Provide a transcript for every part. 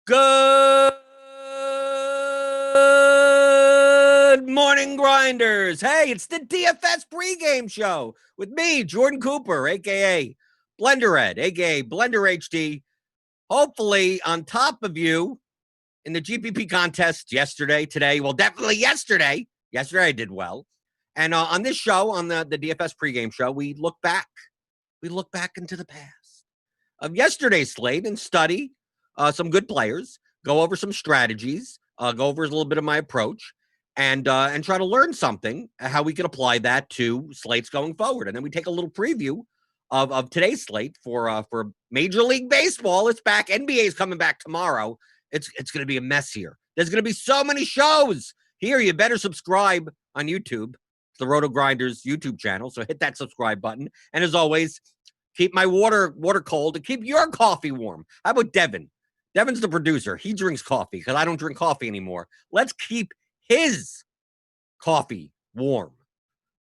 Good morning, grinders. Hey, it's the DFS pregame show with me, Jordan Cooper, aka Blender Ed, aka Blender HD. Hopefully, on top of you in the GPP contest yesterday, today, well, definitely yesterday. Yesterday, I did well. And on this show, on the DFS pregame show, we look back. We look back into the past of yesterday's slate and study some good players, go over some strategies, go over a little bit of my approach, and try to learn something how we can apply that to slates going forward. And then we take a little preview of today's slate for Major League Baseball. It's back. NBA is coming back tomorrow. It's going to be a mess here. There's going to be so many shows here. You better subscribe on YouTube, the RotoGrinders YouTube channel. So hit that subscribe button. And as always, keep my water cold and keep your coffee warm. How about Devin? Devin's the producer. He drinks coffee because I don't drink coffee anymore. Let's keep his coffee warm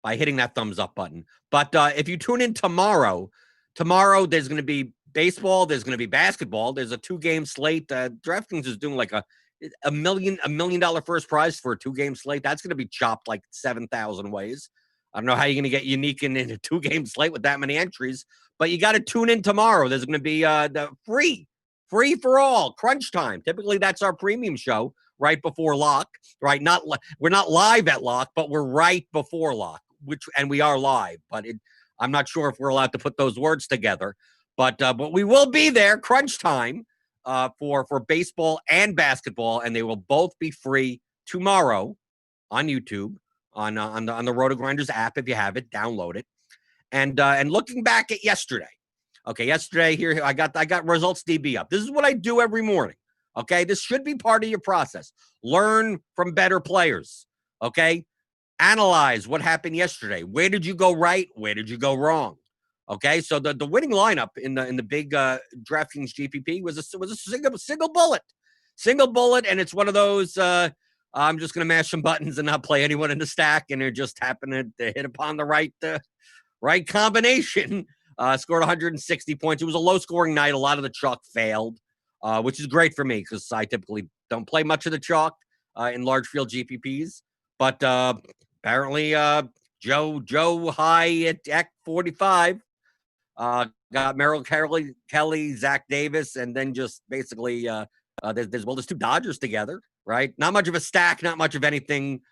by hitting that thumbs up button. But if you tune in tomorrow there's going to be baseball. There's going to be basketball. There's a 2-game slate. Draftkings is doing like a $1 million first prize for a 2-game slate. That's going to be chopped like 7,000 ways. I don't know how you're going to get unique in a 2-game slate with that many entries, but you got to tune in tomorrow. There's going to be the free for all crunch time. Typically, that's our premium show right before lock. Right? We're not live at lock, but we're right before lock, and we are live. But I'm not sure if we're allowed to put those words together. But we will be there crunch time for baseball and basketball, and they will both be free tomorrow on YouTube. On the RotoGrinders app, if you have it, download it. And looking back at yesterday, okay, yesterday here I got results DB up. This is what I do every morning. Okay, this should be part of your process. Learn from better players. Okay, analyze what happened yesterday. Where did you go right? Where did you go wrong? Okay, so the winning lineup in the big DraftKings GPP was a single bullet, and it's one of those. I'm just going to mash some buttons and not play anyone in the stack, and it just happened to hit upon the right combination. Scored 160 points. It was a low-scoring night. A lot of the chalk failed, which is great for me because I typically don't play much of the chalk in large field GPPs. But apparently, Joe High at Deck 45 got Merrill Kelly, Zach Davis, and then just basically there's 2 Dodgers together. Right? Not much of a stack, not much of anything.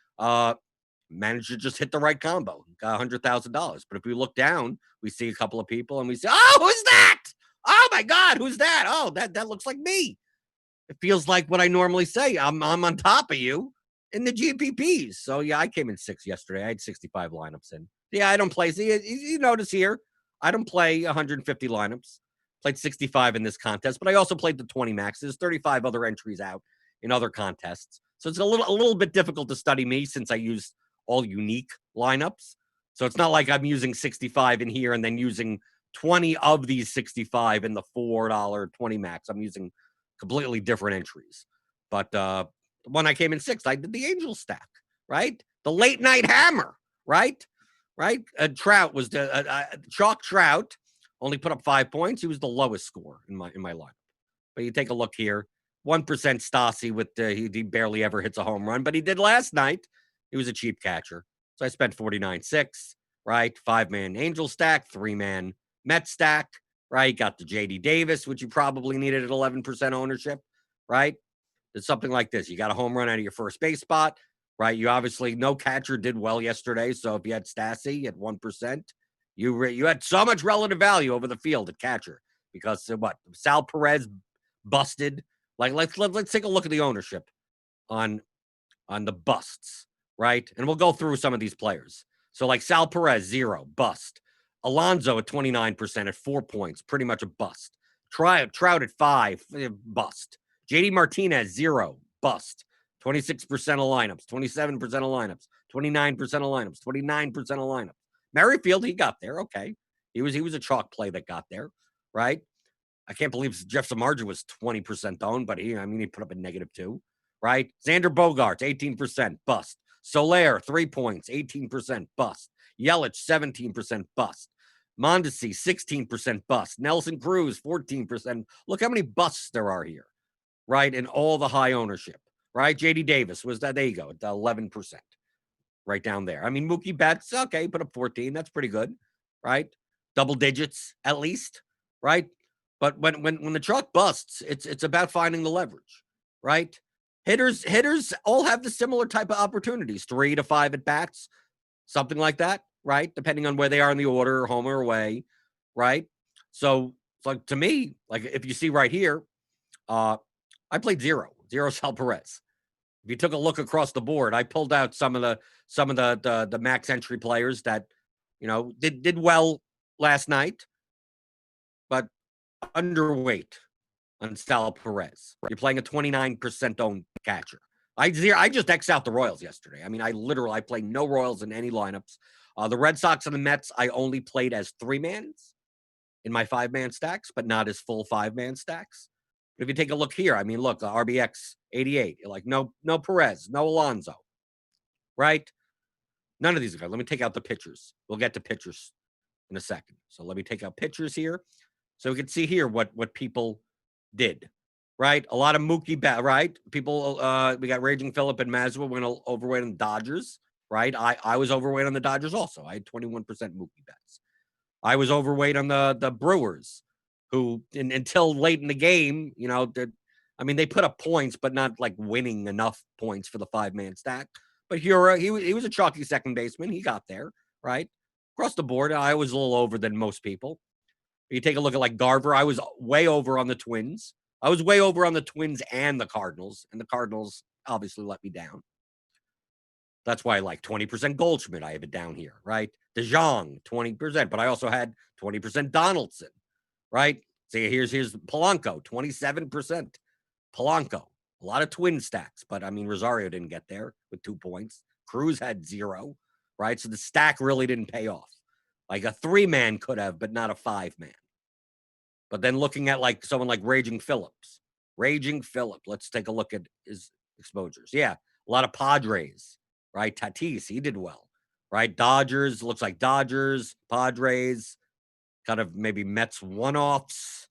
Managed to just hit the right combo. Got $100,000. But if we look down, we see a couple of people and we say, oh, who's that? Oh my God, who's that? Oh, that looks like me. It feels like what I normally say. I'm on top of you in the GPPs. So yeah, I came in 6 yesterday. I had 65 lineups in. Yeah, I don't play. See, you notice here, I don't play 150 lineups. Played 65 in this contest, but I also played the 20 maxes, 35 other entries out in other contests. So it's a little bit difficult to study me since I use all unique lineups. So it's not like I'm using 65 in here and then using 20 of these 65 in the $4 20 max. I'm using completely different entries. But when I came in 6th, I did the Angel stack, right? The late night hammer, right? Right? Trout was the Chalk Trout only put up 5 points. He was the lowest score in my lineup. But you take a look here. 1% Stassi with he barely ever hits a home run, but he did last night. He was a cheap catcher. So I spent 49.6, right? 5-man Angel stack, 3-man Met stack, right? Got the JD Davis, which you probably needed at 11% ownership, right? It's something like this. You got a home run out of your first base spot, right? You obviously, no catcher did well yesterday. So if you had Stassi at 1%, you had so much relative value over the field at catcher because Sal Perez busted. Like let's take a look at the ownership on the busts, right? And we'll go through some of these players. So like Sal Perez, 0, bust. Alonso at 29% at 4 points, pretty much a bust. Trout at 5, bust. JD Martinez, 0, bust. 26% of lineups, 27% of lineups, 29% of lineups, 29% of lineups. Merrifield, he got there. Okay. He was a chalk play that got there, right? I can't believe Jeff Samardzija was 20% owned, but he put up a -2, right? Xander Bogaerts, 18%, bust. Soler, 3 points, 18%, bust. Yelich, 17%, bust. Mondesi, 16% bust. Nelson Cruz, 14%. Look how many busts there are here. right? And all the high ownership, right? JD Davis was that. There you go, 11%, right down there. I mean, Mookie Betts, okay, put up 14. That's pretty good, right? Double digits at least, right? But when the chalk busts, it's about finding the leverage, right? Hitters all have the similar type of opportunities, 3 to 5 at bats, something like that, right? Depending on where they are in the order, home or away, right? So it's like, to me, like if you see right here, I played zero Sal Perez. If you took a look across the board, I pulled out some of the max entry players that did well last night, but underweight on Sal Perez. You're playing a 29% owned catcher. I just X out the Royals yesterday. I mean, I played no Royals in any lineups. The Red Sox and the Mets, I only played as 3-mans in my 5-man stacks, but not as full 5-man stacks. But if you take a look here, I mean, look, RBX 88. You're like, no Perez, no Alonso, right? None of these guys. Let me take out the pitchers. We'll get to pitchers in a second. So let me take out pitchers here, so we can see here what people did, right? A lot of Mookie Betts, right? People, we got Raging Phillip and Mazwa. We're going to overweight on the Dodgers, right? I was overweight on the Dodgers also. I had 21% Mookie Betts. I was overweight on the Brewers, who until late in the game, they put up points, but not like winning enough points for the 5-man stack. But Hura, he was a chalky second baseman. He got there, right? Across the board, I was a little over than most people. You take a look at like Garver, I was way over on the Twins. I was way over on the Twins and the Cardinals, and the Cardinals obviously let me down. That's why I like 20% Goldschmidt. I have it down here, right? DeJong, 20%, but I also had 20% Donaldson, right? See, here's Polanco, 27%. Polanco, a lot of twin stacks, but I mean, Rosario didn't get there with 2 points. Cruz had 0, right? So the stack really didn't pay off. Like a 3-man could have, but not a 5-man. But then looking at like someone like Raging Phillip, let's take a look at his exposures. Yeah, a lot of Padres, right? Tatis, he did well, right? Dodgers, looks like Dodgers, Padres, kind of maybe Mets one-offs,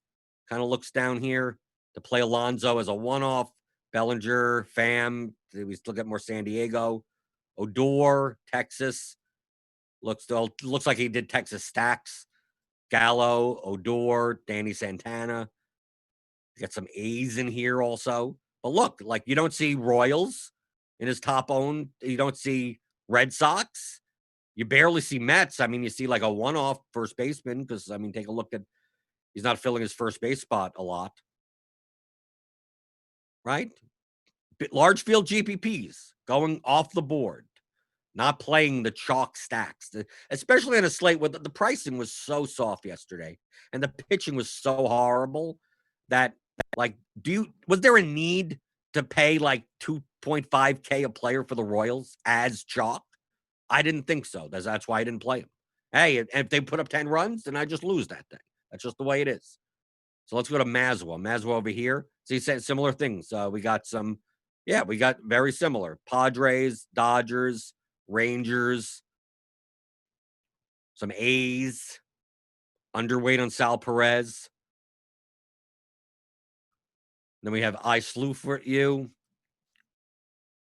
kind of looks down here to play Alonso as a one-off. Bellinger, Pham, we still get more San Diego. Odor, Texas, looks like he did Texas stacks. Gallo, Odor, Danny Santana. Got some A's in here also. But look, like you don't see Royals in his top owned. You don't see Red Sox. You barely see Mets. I mean, you see like a one-off first baseman because, I mean, take a look at, he's not filling his first base spot a lot. Right? Large field GPPs going off the board. Not playing the chalk stacks, especially on a slate where the pricing was so soft yesterday and the pitching was so horrible that, like, was there a need to pay like 2.5K a player for the Royals as chalk? I didn't think so. That's why I didn't play them. Hey, if they put up 10 runs, then I just lose that thing. That's just the way it is. So let's go to Mazwa. Mazwa over here. So he said similar things. We got very similar. Padres, Dodgers, Rangers, some A's, underweight on Sal Perez. Then we have I Slew for you.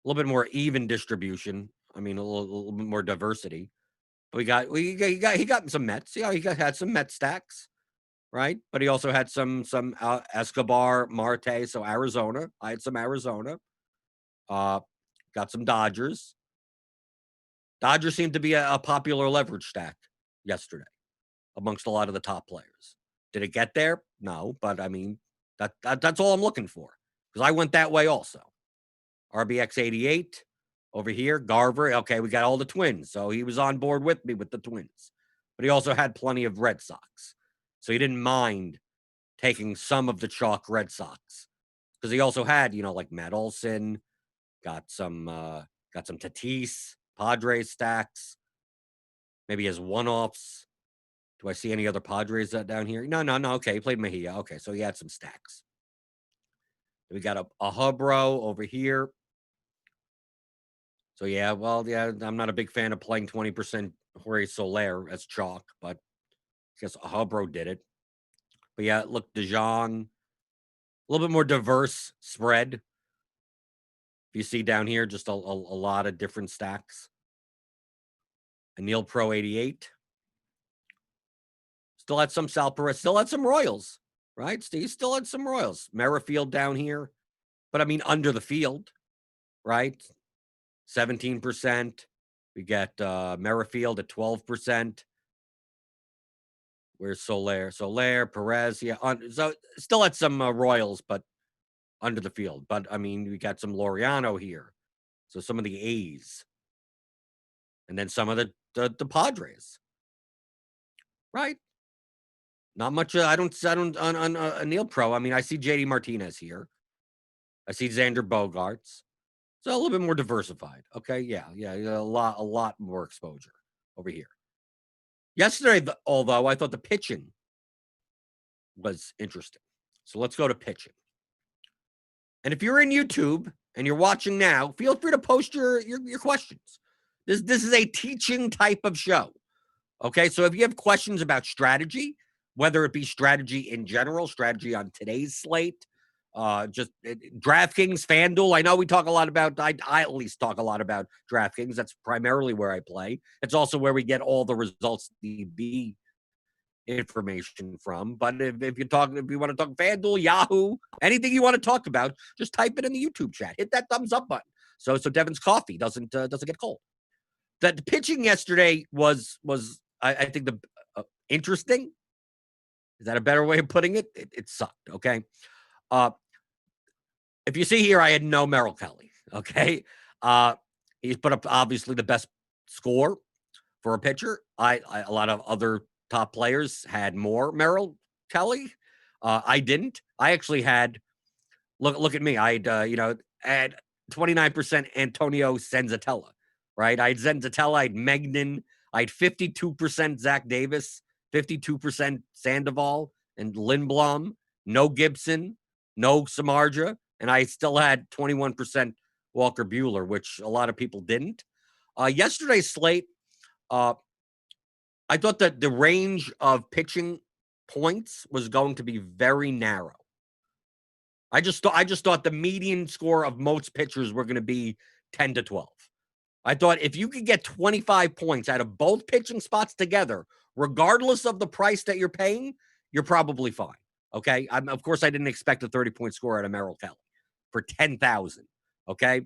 A little bit more even distribution. I mean, a little bit more diversity. But he got some Mets. Yeah, had some Met stacks, right? But he also had some Escobar, Marte. So Arizona. I had some Arizona. Got some Dodgers. Dodgers seemed to be a popular leverage stack yesterday amongst a lot of the top players. Did it get there? No, but I mean, that's all I'm looking for because I went that way also. RBX 88 over here, Garver. Okay, we got all the Twins, so he was on board with me with the Twins, but he also had plenty of Red Sox, so he didn't mind taking some of the chalk Red Sox because he also had, like Matt Olson, got some Tatis, Padres stacks, maybe his one-offs. Do I see any other Padres down here? No. Okay, he played Mejia. Okay, so he had some stacks. We got a Hubro over here. So yeah, I'm not a big fan of playing 20% Jorge Soler as chalk, but I guess a Hubro did it. But yeah, look, DeJong, little bit more diverse spread. You see down here, just a lot of different stacks. Anil Pro 88. Still had some Sal Perez. Still had some Royals, right? He still had some Royals. Merrifield down here. But, I mean, under the field, right? 17%. We get Merrifield at 12%. Where's Soler? Soler, Perez. Yeah. So, still had some Royals, but under the field. But, I mean, we got some Laureano here. So, some of the A's. And then some of the Padres. Right? Not much. I don't on Neil Pro. I mean, I see JD Martinez here. I see Xander Bogaerts. So a little bit more diversified. Okay. Yeah. A lot more exposure over here. Yesterday, although I thought the pitching was interesting. So let's go to pitching. And if you're in YouTube and you're watching now, feel free to post your questions. This is a teaching type of show. Okay. So if you have questions about strategy, whether it be strategy in general, strategy on today's slate, just DraftKings, Fanduel. I know we talk a lot about, I at least talk a lot about DraftKings. That's primarily where I play. It's also where we get all the results DB information from. But if you want to talk Fanduel, Yahoo, anything you want to talk about, just type it in the YouTube chat. Hit that thumbs up button so Devin's coffee doesn't get cold. That the pitching yesterday was I think the interesting. Is that a better way of putting it? It sucked. Okay. If you see here, I had no Merrill Kelly. Okay. He's put up obviously the best score for a pitcher. A lot of other top players had more Merrill Kelly. I didn't. I actually had look at me. I had 29% Antonio Senzatella. Right. I had Senzatella, I had Megnan, I had 52% Zach Davis, 52% Sandoval and Lindblom, no Gibson, no Samardzija, and I still had 21% Walker Buehler, which a lot of people didn't. Yesterday's slate, I thought that the range of pitching points was going to be very narrow. I just thought the median score of most pitchers were going to be 10 to 12. I thought if you could get 25 points out of both pitching spots together, regardless of the price that you're paying, you're probably fine. Okay. Of course, I didn't expect a 30-point score out of Merrill Kelly for 10,000. Okay.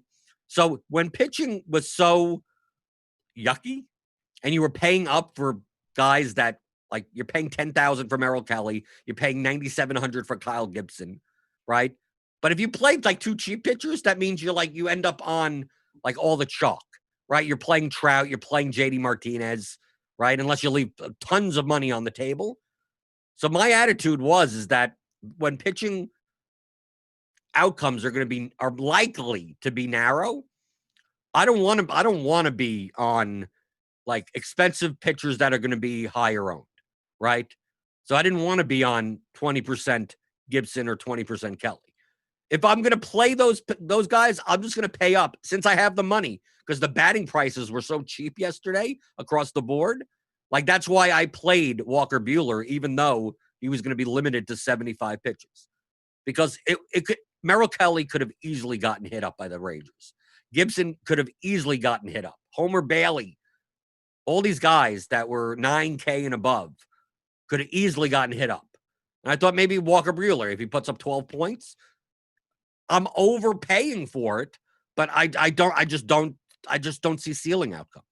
So when pitching was so yucky and you were paying up for guys that, like, you're paying 10,000 for Merrill Kelly, you're paying 9,700 for Kyle Gibson, right? But if you played like two cheap pitchers, that means you end up on like all the chalk. Right, you're playing Trout, you're playing JD Martinez, right? Unless you leave tons of money on the table. So my attitude is that when pitching outcomes are likely to be narrow, I don't want to be on like expensive pitchers that are going to be higher owned, right? So I didn't want to be on 20% Gibson or 20% Kelly. If I'm going to play those guys, I'm just going to pay up since I have the money because the batting prices were so cheap yesterday across the board. Like, that's why I played Walker Buehler, even though he was going to be limited to 75 pitches, because Merrill Kelly could have easily gotten hit up by the Rangers. Gibson could have easily gotten hit up. Homer Bailey, all these guys that were 9K and above could have easily gotten hit up. And I thought maybe Walker Buehler, if he puts up 12 points, I'm overpaying for it, but I just don't see ceiling outcomes.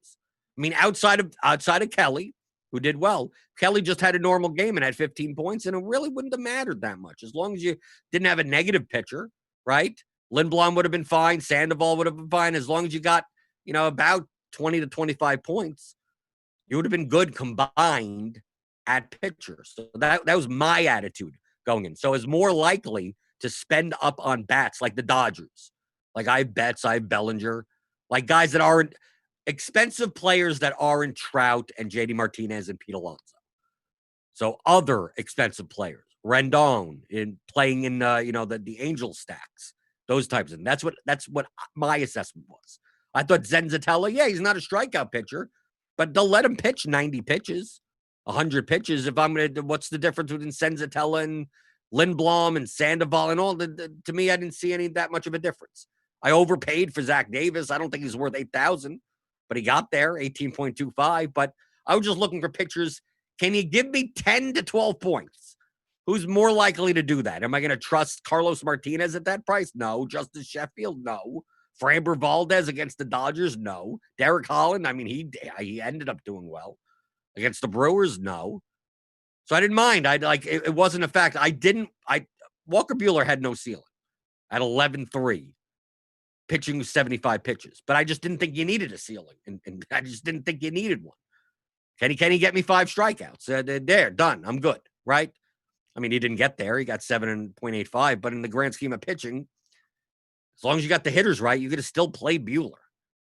I mean, outside of Kelly, who did well, Kelly just had a normal game and had 15 points, and it really wouldn't have mattered that much as long as you didn't have a negative pitcher, right? Lindblom would have been fine, Sandoval would have been fine, as long as you got about 20 to 25 points, you would have been good combined at pitcher. So that was my attitude going in. So it's more likely to spend up on bats like the Dodgers. Like, I have Betts, I have Bellinger, like guys that aren't expensive players that aren't Trout and JD Martinez and Pete Alonso. So other expensive players, Rendon playing in the Angel stacks, those types of. That's what my assessment was. I thought Senzatella, he's not a strikeout pitcher, but they'll let him pitch 90 pitches, 100 pitches. What's the difference between Senzatella and Lindblom and Sandoval and all. To me, I didn't see that much of a difference. I overpaid for Zach Davis. I don't think he's worth 8,000, but he got there, 18.25. But I was just looking for pictures. Can you give me 10 to 12 points? Who's more likely to do that? Am I going to trust Carlos Martinez at that price? No. Justice Sheffield? No. Framber Valdez against the Dodgers? No. Derek Holland? I mean, he ended up doing well. Against the Brewers? No. So I didn't mind. It wasn't a fact. Walker Buehler had no ceiling at 11-3, pitching 75 pitches. But I just didn't think you needed a ceiling. And I just didn't think you needed one. Can he get me 5 strikeouts? There, done. I'm good, right? I mean, he didn't get there. He got 7.85. But in the grand scheme of pitching, as long as you got the hitters right, you could still play Buehler,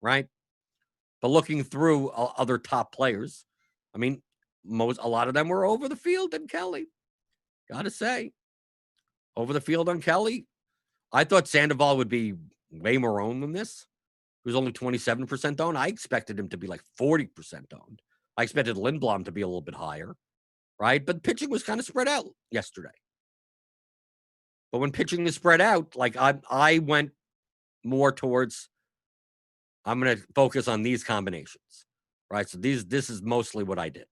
right? But looking through other top players, I mean, a lot of them were over the field and Kelly. Gotta say, over the field on Kelly. I thought Sandoval would be way more owned than this. He was only 27% owned. I expected him to be like 40% owned. I expected Lindblom to be a little bit higher, right? But pitching was kind of spread out yesterday. But when pitching is spread out, like I went more towards, I'm going to focus on these combinations, right? So this is mostly what I did.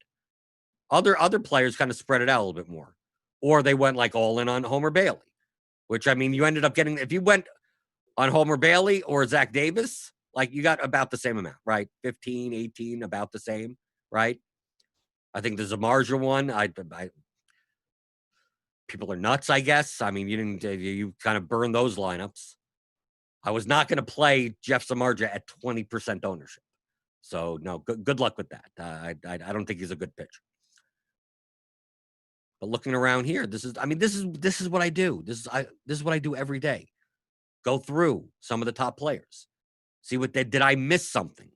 Other players kind of spread it out a little bit more. Or they went like all in on Homer Bailey, which, I mean, you ended up getting, if you went on Homer Bailey or Zach Davis, like you got about the same amount, right? 15, 18, about the same, right? I think the Zamarja one, people are nuts, I guess. I mean, you kind of burn those lineups. I was not going to play Jeff Zamarja at 20% ownership. So no, good luck with that. I don't think he's a good pitcher. But looking around here, this is what I do. This is what I do every day. Go through some of the top players. See what did I miss something?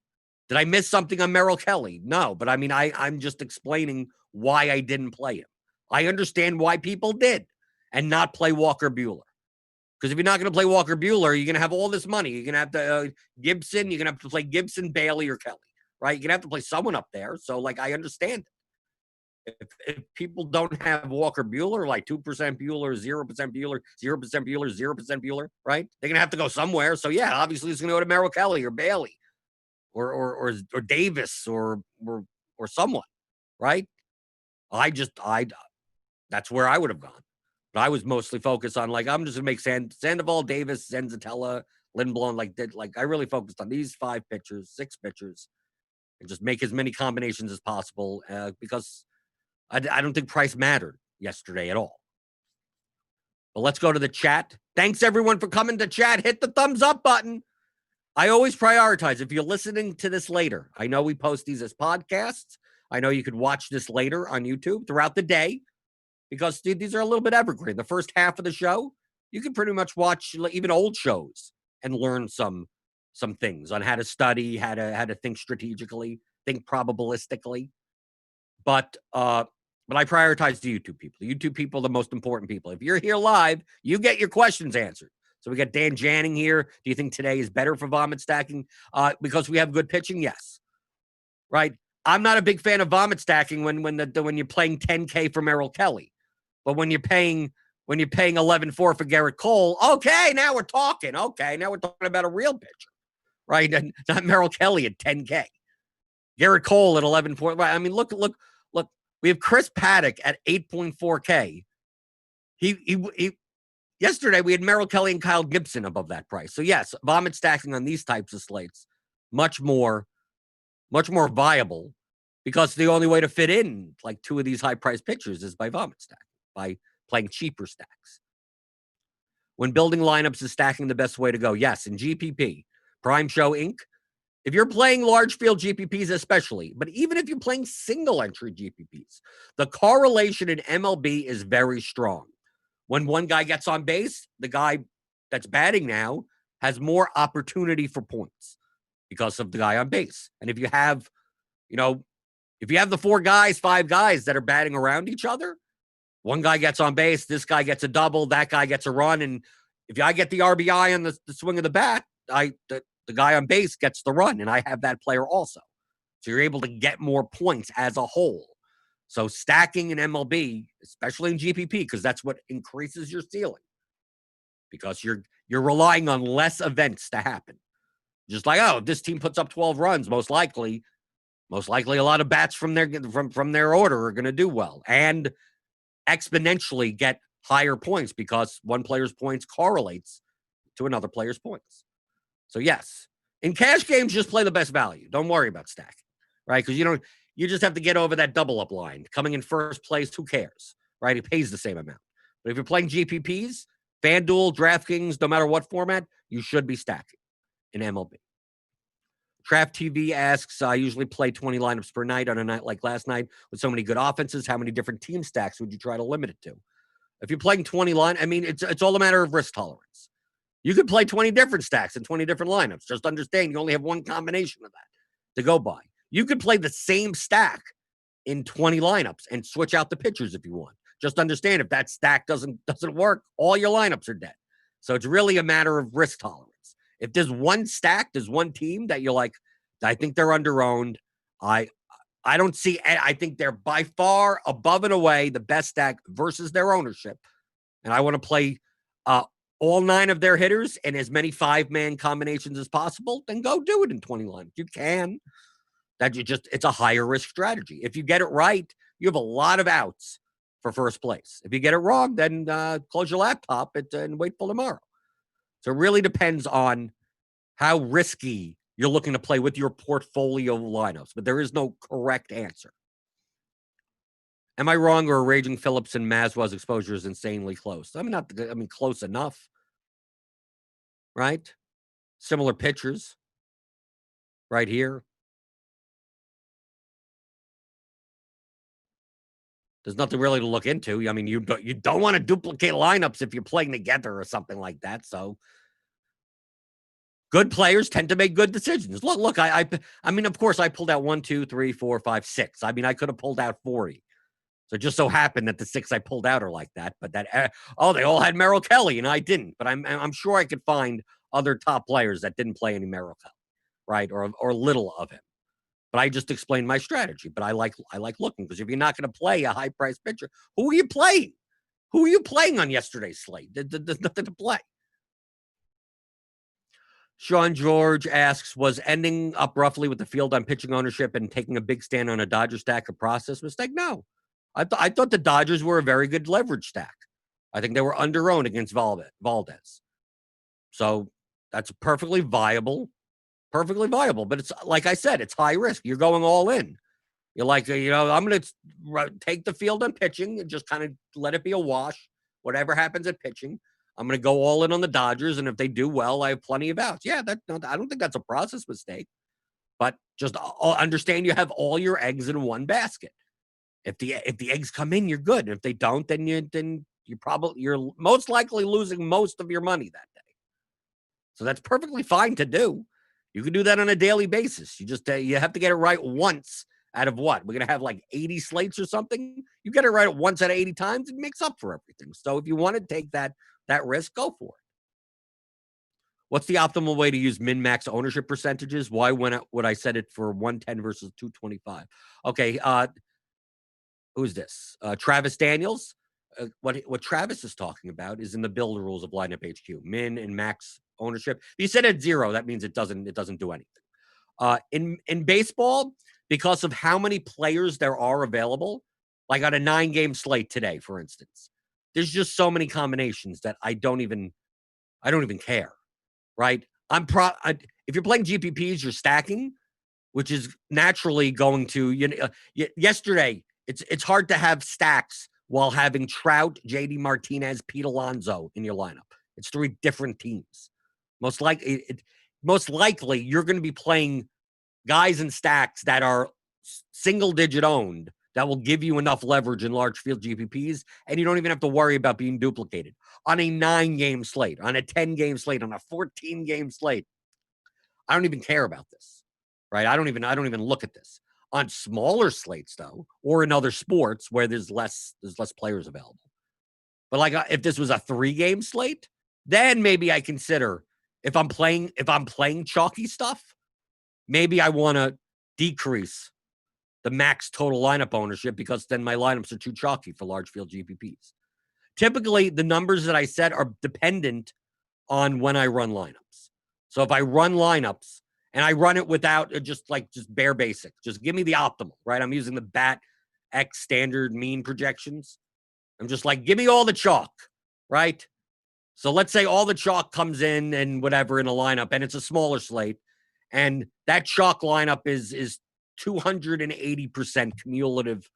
Did I miss something on Merrill Kelly? No, but I mean, I'm just explaining why I didn't play him. I understand why people did and not play Walker Buehler. Because if you're not going to play Walker Buehler, you're going to have all this money. You're going to have to Gibson. You're going to have to play Gibson, Bailey, or Kelly, right? You're going to have to play someone up there. So, like, I understand it. If people don't have Walker Buehler, like 2% Buehler, 0% Buehler, 0% Buehler, 0% Buehler, right? They're going to have to go somewhere. So, yeah, obviously it's going to go to Merrill Kelly or Bailey or Davis or someone, right? That's where I would have gone. But I was mostly focused on, like, I'm just going to make Sandoval, Davis, Senzatella, Lindblom, like I really focused on these 6 pitchers, and just make as many combinations as possible because I don't think price mattered yesterday at all. But let's go to the chat. Thanks, everyone, for coming to chat. Hit the thumbs up button. I always prioritize. If you're listening to this later, I know we post these as podcasts. I know you could watch this later on YouTube throughout the day because these are a little bit evergreen. The first half of the show, you can pretty much watch even old shows and learn some things on how to study, how to think strategically, think probabilistically. But I prioritize the YouTube people. The YouTube people are the most important people. If you're here live, you get your questions answered. So we got Dan Janning here. Do you think today is better for vomit stacking? Because we have good pitching? Yes. Right? I'm not a big fan of vomit stacking when you're playing 10K for Merrill Kelly. But when you're paying 11.4 for Garrett Cole, okay, now we're talking. Okay, now we're talking about a real pitcher. Right? And not Merrill Kelly at 10K. Garrett Cole at 11.4. Right? I mean, look. We have Chris Paddock at 8.4K. He yesterday we had Merrill Kelly and Kyle Gibson above that price. So yes, vomit stacking on these types of slates much more viable because the only way to fit in like 2 of these high priced pitchers is by vomit stacking, by playing cheaper stacks. When building lineups, is stacking the best way to go? Yes, in GPP, Prime Show Inc. If you're playing large field GPPs especially, but even if you're playing single entry GPPs, the correlation in MLB is very strong. When one guy gets on base, the guy that's batting now has more opportunity for points because of the guy on base. And if you have, the 5 guys that are batting around each other, one guy gets on base, this guy gets a double, that guy gets a run. And if I get the RBI on the swing of the bat, the guy on base gets the run, and I have that player also. So you're able to get more points as a whole. So stacking in MLB, especially in GPP, because that's what increases your ceiling, because you're relying on less events to happen. Just like, oh, if this team puts up 12 runs, most likely a lot of bats from their order are going to do well and exponentially get higher points because one player's points correlates to another player's points. So yes, in cash games, just play the best value. Don't worry about stacking, right? Because you just have to get over that double up line. Coming in first place, who cares, right? It pays the same amount. But if you're playing GPPs, Fanduel, Draftkings, no matter what format, you should be stacking in MLB. Draft TV asks, I usually play 20 lineups per night. On a night like last night with so many good offenses, how many different team stacks would you try to limit it to? If you're playing 20 it's all a matter of risk tolerance. You could play 20 different stacks and 20 different lineups. Just understand you only have one combination of that to go by. You could play the same stack in 20 lineups and switch out the pitchers if you want. Just understand if that stack doesn't work, all your lineups are dead. So it's really a matter of risk tolerance. If there's one stack, there's one team that you're like, I think they're underowned. I don't see. I think they're by far above and away the best stack versus their ownership, and I want to play all 9 of their hitters and as many 5-man combinations as possible. Then go do it in 20 lineups. You can. It's a higher risk strategy. If you get it right, you have a lot of outs for first place. If you get it wrong, then close your laptop and wait till tomorrow. So it really depends on how risky you're looking to play with your portfolio lineups, but there is no correct answer. Am I wrong, or are Raging Phillips and Maswell's exposure is insanely close? Close enough, right? Similar pitchers right here. There's nothing really to look into. I mean, you don't want to duplicate lineups if you're playing together or something like that. So good players tend to make good decisions. Look, I mean, of course, I pulled out 1, 2, 3, 4, 5, 6. I mean, I could have pulled out 40. So it just so happened that the 6 I pulled out are like that. But they all had Merrill Kelly and I didn't. But I'm sure I could find other top players that didn't play any Merrill Kelly, right, or little of him. But I just explained my strategy. But I like looking, because if you're not going to play a high price pitcher, who are you playing? Who are you playing on yesterday's slate? There's nothing to play. Sean George asks, was ending up roughly with the field on pitching ownership and taking a big stand on a Dodger stack a process mistake? No. I thought the Dodgers were a very good leverage stack. I think they were underowned against Valdez. So that's perfectly viable. But it's like I said, it's high risk. You're going all in. You're like, I'm going to take the field on pitching and just kind of let it be a wash. Whatever happens at pitching, I'm going to go all in on the Dodgers. And if they do well, I have plenty of outs. Yeah, I don't think that's a process mistake. But just understand you have all your eggs in one basket. If the eggs come in, you're good. And if they don't, then you're most likely losing most of your money that day. So that's perfectly fine to do. You can do that on a daily basis. You just you have to get it right once out of what? We're going to have like 80 slates or something. You get it right once out of 80 times, it makes up for everything. So if you want to take that risk, go for it. What's the optimal way to use min-max ownership percentages? Why would I set it for 110 versus 225? Okay, who's this? Travis Daniels. What Travis is talking about is in the build rules of lineup HQ, min and max ownership. If you set it at 0, that means it doesn't do anything. In baseball, because of how many players there are available, like on a 9-game slate today, for instance, there's just so many combinations that I don't even care, right? If you're playing GPPs, you're stacking, which is naturally going to yesterday. It's hard to have stacks while having Trout, JD Martinez, Pete Alonso in your lineup. It's 3 different teams. Most likely, you're going to be playing guys in stacks that are single-digit owned that will give you enough leverage in large field GPPs, and you don't even have to worry about being duplicated. On a 9-game slate, on a 10-game slate, on a 14-game slate, I don't even care about this, right? I don't even look at this. On smaller slates, though, or in other sports where there's less players available. But like if this was a 3-game slate, then maybe I consider if I'm playing chalky stuff, maybe I want to decrease the max total lineup ownership because then my lineups are too chalky for large field GPPs. Typically, the numbers that I set are dependent on when I run lineups. So if I run lineups and I run it without just bare basic, just give me the optimal, right? I'm using the BAT X standard mean projections. I'm just like, give me all the chalk, right? So let's say all the chalk comes in and whatever in a lineup, and it's a smaller slate, and that chalk lineup is 280% cumulative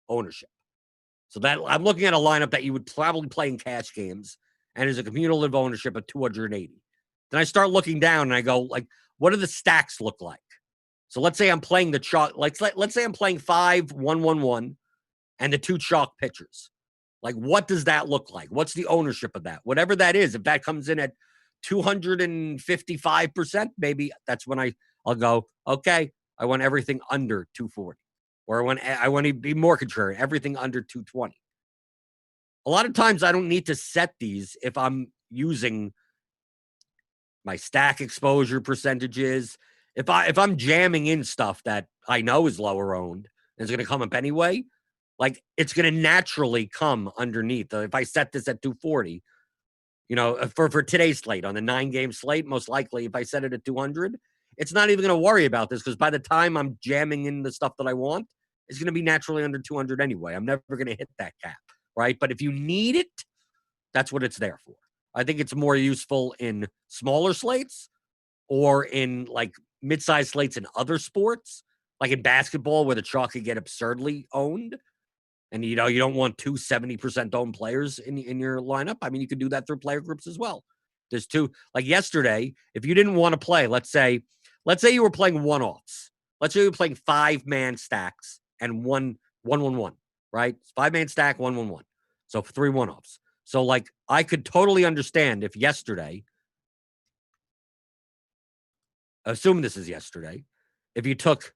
ownership. So that I'm looking at a lineup that you would probably play in cash games, and is a cumulative ownership of 280. Then I start looking down and I go, like, what do the stacks look like? So let's say I'm playing the chalk, let's say I'm playing 5-1-1-1 and the 2 chalk pitchers. Like, what does that look like? What's the ownership of that? Whatever that is, if that comes in at 255%, maybe that's when I'll go, okay, I want everything under 240. Or I want to be more contrarian, everything under 220. A lot of times I don't need to set these if I'm using my stack exposure percentages. If I'm jamming in stuff that I know is lower owned and it's going to come up anyway, like it's going to naturally come underneath. If I set this at 240, for today's slate, on the 9-game slate, most likely if I set it at 200, it's not even going to worry about this because by the time I'm jamming in the stuff that I want, it's going to be naturally under 200 anyway. I'm never going to hit that cap, right? But if you need it, that's what it's there for. I think it's more useful in smaller slates or in like mid-sized slates in other sports, like in basketball where the chalk could get absurdly owned. And, you don't want 70% owned players in your lineup. I mean, you could do that through player groups as well. There's 2, like yesterday, if you didn't want to play, let's say you were playing one-offs. Let's say you were playing 5-man stacks and 1-1-1, right? 5-man stack, 1-1-1. So 3 one-offs. So like I could totally understand if yesterday, assume this is yesterday, if you took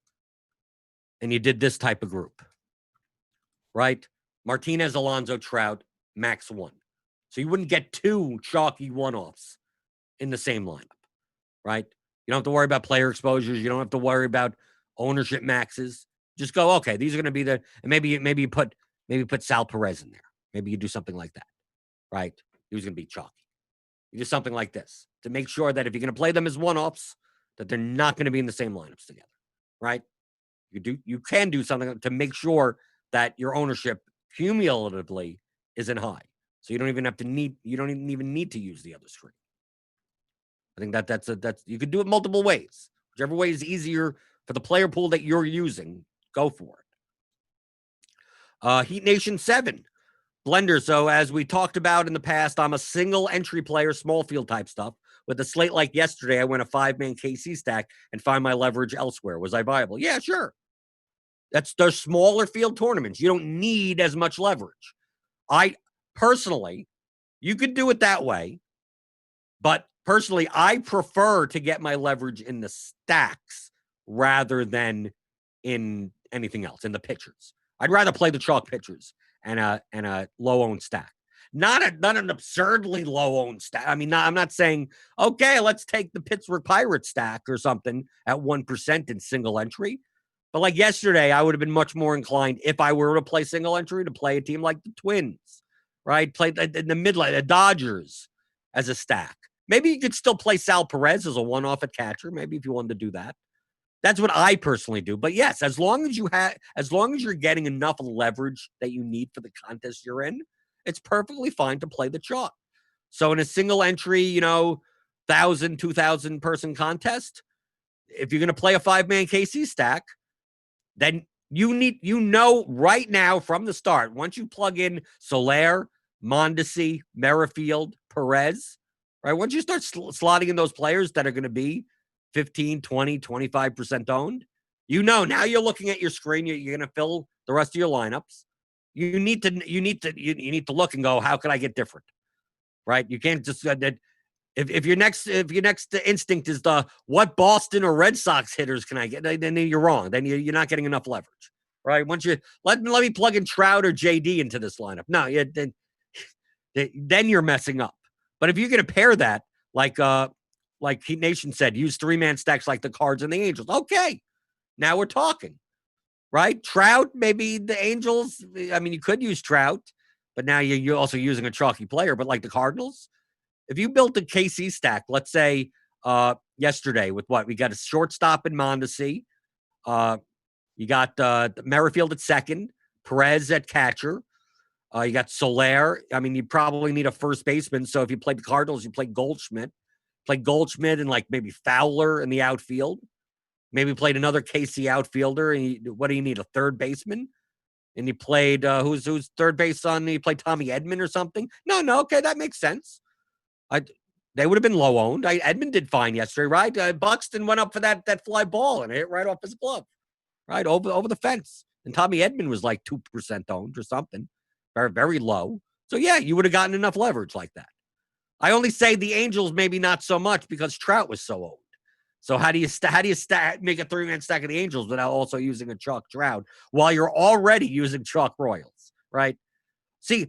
and you did this type of group, right? Martinez, Alonso, Trout, max 1. So you wouldn't get 2 chalky one-offs in the same lineup, right? You don't have to worry about player exposures. You don't have to worry about ownership maxes. Just go, okay, these are going to be and maybe you put Sal Perez in there. Maybe you do something like that, right? He was going to be chalky. You do something like this to make sure that if you're going to play them as one-offs, that they're not going to be in the same lineups together, right? You can do something to make sure that your ownership cumulatively isn't high. So you don't even need to use the other screen. I think that's you could do it multiple ways. Whichever way is easier for the player pool that you're using, go for it. Heat Nation 7. Blender. So as we talked about in the past, I'm a single entry player, small field type stuff. With a slate like yesterday, I went a 5-man KC stack and find my leverage elsewhere. Was I viable? Yeah, sure. There's smaller field tournaments. You don't need as much leverage. I personally, you could do it that way, but personally, I prefer to get my leverage in the stacks rather than in anything else, in the pitchers. I'd rather play the chalk pitchers and a low-owned stack. Not an absurdly low-owned stack. I mean, I'm not saying, okay, let's take the Pittsburgh Pirates stack or something at 1% in single entry. But like yesterday, I would have been much more inclined if I were to play single entry to play a team like the Twins, right? Play in the midline, the Dodgers as a stack. Maybe you could still play Sal Perez as a one-off at catcher. Maybe if you wanted to do that. That's what I personally do. But yes, as long as you're getting enough leverage that you need for the contest you're in, it's perfectly fine to play the chalk. So in a single entry, 1,000, 2,000 person contest, if you're going to play a 5-man KC stack, then right now from the start, once you plug in Soler, Mondesi, Merrifield, Perez, right? Once you start slotting in those players that are going to be 15, 20, 25% owned, now you're looking at your screen, you're going to fill the rest of your lineups. You need to look and go, how can I get different? Right? You can't just if your next instinct is what Boston or Red Sox hitters can I get, then you're wrong. Then you're not getting enough leverage. Right? Once you let me plug in Trout or JD into this lineup. No, then you're messing up. But if you're going to pair that, like Heat Nation said, use 3-man stacks like the Cards and the Angels. Okay, now we're talking. right? Trout, maybe the Angels. I mean, you could use Trout, but now you're also using a chalky player. But like the Cardinals, if you built a KC stack, let's say yesterday with what? We got a shortstop in Mondesi. You got Merrifield at second, Perez at catcher. You got Soler. I mean, you probably need a first baseman. So if you play the Cardinals, you play Goldschmidt. Play Goldschmidt and like maybe Fowler in the outfield. Maybe played another KC outfielder. And what do you need? A third baseman? And you played who's third base on? You played Tommy Edman or something? No. Okay, that makes sense. They would have been low owned. Edman did fine yesterday, right? Buxton went up for that fly ball and it hit right off his glove, right over the fence. And Tommy Edman was like 2% owned or something, very very low. So yeah, you would have gotten enough leverage like that. I only say the Angels maybe not so much because Trout was so old. So how do you make a 3-man stack of the Angels without also using a chalk Trout while you're already using chalk Royals, right? See,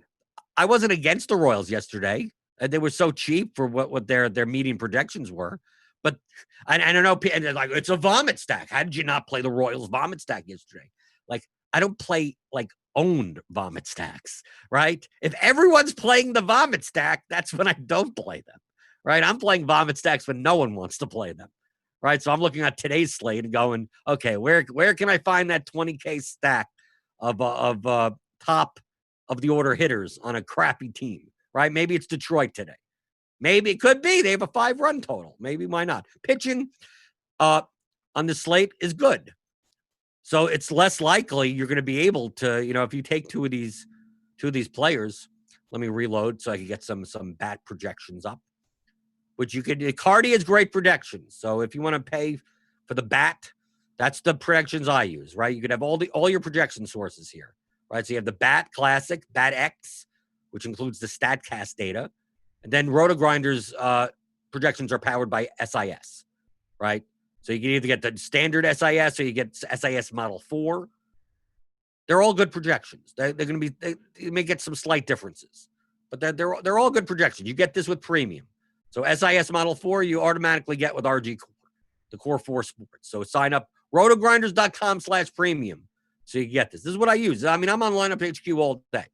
I wasn't against the Royals yesterday. They were so cheap for what their median projections were. But I don't know, and they're like, it's a vomit stack. How did you not play the Royals vomit stack yesterday? Like, I don't play like owned vomit stacks, right? If everyone's playing the vomit stack, that's when I don't play them, right? I'm playing vomit stacks when no one wants to play them, right? So I'm looking at today's slate and going, okay, where can I find that 20K stack of top of the order hitters on a crappy team, right? Maybe it's Detroit today. Maybe it could be they have a 5-run total. Maybe why not? Pitching on the slate is good. So it's less likely you're going to be able to, if you take two of these players, let me reload so I can get some bat projections up, which you could. Cardi has great projections. So if you want to pay for the bat, that's the projections I use, right? You could have all your projection sources here, right? So you have the Bat Classic, Bat X, which includes the StatCast data, and then RotoGrinders projections are powered by SIS, right? So you can either get the standard SIS or you get SIS Model 4. They're all good projections. They're going to be. You may get some slight differences, but they're all good projections. You get this with premium. So SIS Model 4 you automatically get with RG Core, the Core 4 Sports. So sign up rotogrinders.com/premium so you get this. This is what I use. I mean, I'm on Lineup HQ all day.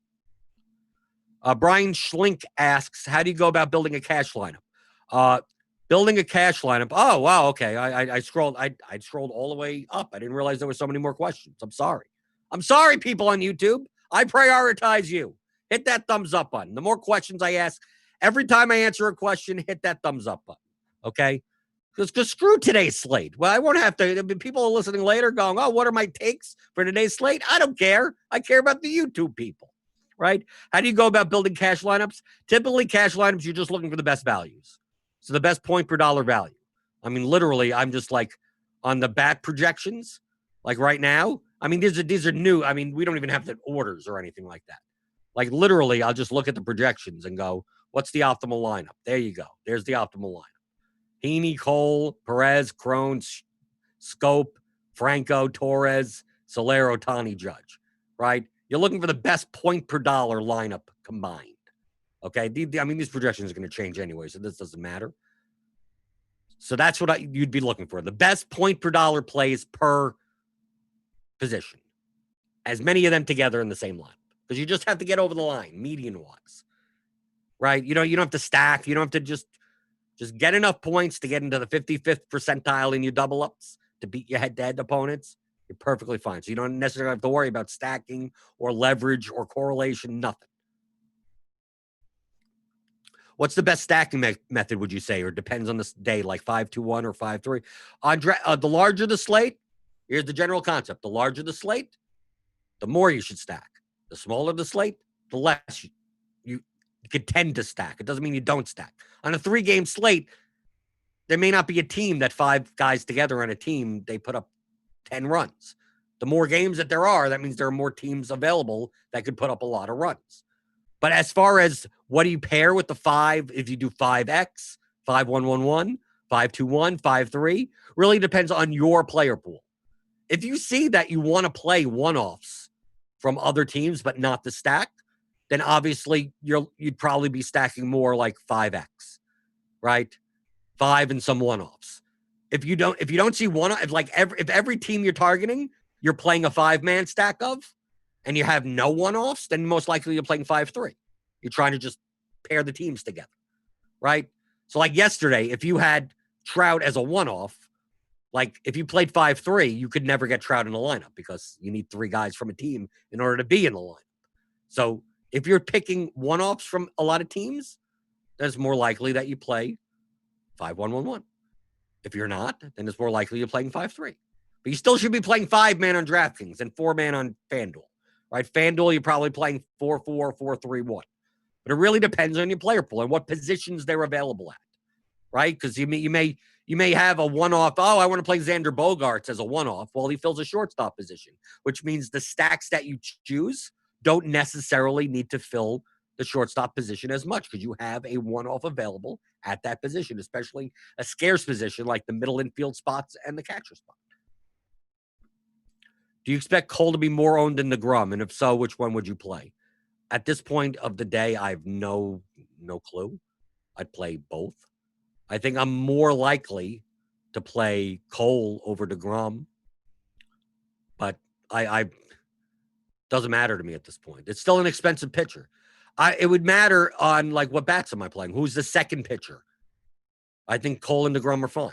Brian Schlink asks, how do you go about building a cash lineup? Building a cash lineup. Oh, wow. Okay. I scrolled all the way up. I didn't realize there were so many more questions. I'm sorry, people on YouTube. I prioritize you. Hit that thumbs up button. The more questions I ask, every time I answer a question, hit that thumbs up button. Okay? Because screw today's slate. Well, I won't have to. People are listening later going, oh, what are my takes for today's slate? I don't care. I care about the YouTube people. Right? How do you go about building cash lineups? Typically, cash lineups, you're just looking for the best values. So the best point per dollar value. I mean, literally, I'm just like on the bat projections, like right now. I mean, these are new. I mean, we don't even have the orders or anything like that. Like literally, I'll just look at the projections and go, what's the optimal lineup? There you go. There's the optimal lineup. Heaney, Cole, Perez, Crone, Scope, Franco, Torres, Soler, Ohtani, Judge, right? You're looking for the best point per dollar lineup combined. Okay. I mean, these projections are going to change anyway, so this doesn't matter. So that's what you'd be looking for. The best point per dollar plays per position. As many of them together in the same line. Because you just have to get over the line, median-wise. Right? You don't have to stack. You don't have to just get enough points to get into the 55th percentile in your double-ups to beat your head-to-head opponents. You're perfectly fine. So you don't necessarily have to worry about stacking or leverage or correlation, nothing. What's the best stacking method, would you say? Or depends on the day, like 5-2-1 or 5-3? On the larger the slate, here's the general concept. The larger the slate, the more you should stack. The smaller the slate, the less you could tend to stack. It doesn't mean you don't stack. On a 3-game slate, there may not be a team that 5 guys together on a team, they put up 10 runs. The more games that there are, that means there are more teams available that could put up a lot of runs. But as far as what do you pair with the 5, if you do 5X, 5-1-1-1, 5-2-1, 5-3, really depends on your player pool. If you see that you want to play one-offs from other teams but not the stack, then obviously you'd probably be stacking more like 5X, right? 5 and some one-offs. If you don't see one, if every team you're targeting you're playing a 5-man stack of, and you have no one-offs, then most likely you're playing 5-3. You're trying to just pair the teams together, right? So like yesterday, if you had Trout as a one-off, like if you played 5-3, you could never get Trout in the lineup because you need 3 guys from a team in order to be in the lineup. So if you're picking one-offs from a lot of teams, then it's more likely that you play 5-1-1-1. If you're not, then it's more likely you're playing 5-3. But you still should be playing 5-man on DraftKings and 4-man on Fanduel, right? Fanduel, you're probably playing 4-4, 4-3-1. But it really depends on your player pool and what positions they're available at, right? Because you may have a one-off. Oh, I want to play Xander Bogaerts as a one-off. Well, he fills a shortstop position, which means the stacks that you choose don't necessarily need to fill the shortstop position as much because you have a one-off available at that position, especially a scarce position like the middle infield spots and the catcher spot. Do you expect Cole to be more owned than DeGrom? And if so, which one would you play? At this point of the day, I have no clue. I'd play both. I think I'm more likely to play Cole over DeGrom, but I doesn't matter to me at this point. It's still an expensive pitcher. It would matter on like what bats am I playing? Who's the second pitcher? I think Cole and DeGrom are fine.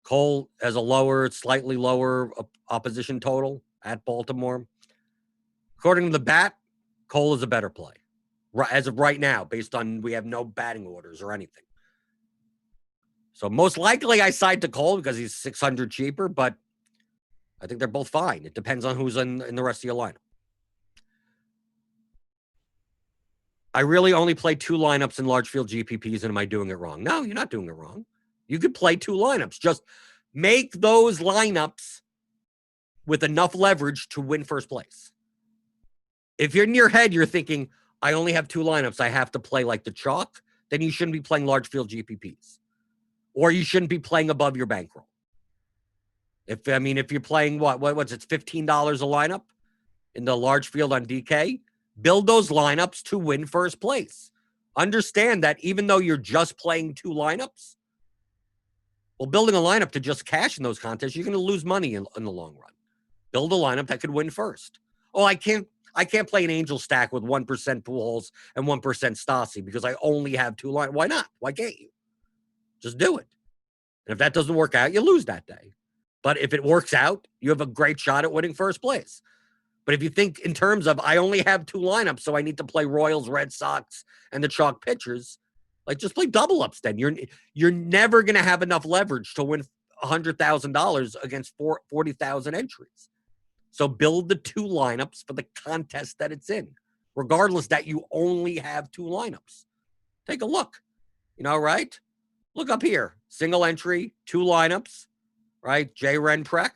Cole has a slightly lower opposition total at Baltimore. According to the bat, Cole is a better play as of right now, based on we have no batting orders or anything. So most likely I side to Cole because he's $600 cheaper, but I think they're both fine. It depends on who's in the rest of your lineup. I really only play 2 lineups in large field GPPs, and am I doing it wrong? No, you're not doing it wrong. You could play 2 lineups. Just make those lineups with enough leverage to win first place. If you're in your head, you're thinking, I only have 2 lineups, I have to play like the chalk, then you shouldn't be playing large field GPPs. Or you shouldn't be playing above your bankroll. If you're playing what's it, $15 a lineup in the large field on DK, build those lineups to win first place. Understand that even though you're just playing 2 lineups, well, building a lineup to just cash in those contests, you're going to lose money in the long run. Build a lineup that could win first. Oh, I can't play an Angel stack with 1% Pujols and 1% Stassi because I only have 2 lineups. Why not? Why can't you? Just do it. And if that doesn't work out, you lose that day. But if it works out, you have a great shot at winning first place. But if you think in terms of I only have 2 lineups, so I need to play Royals, Red Sox, and the chalk pitchers, like just play double ups then. You're never going to have enough leverage to win $100,000 against 40,000 entries. So build the 2 lineups for the contest that it's in, regardless that you only have 2 lineups. Take a look, right? Look up here, single entry, 2 lineups, right? Jay Renprek.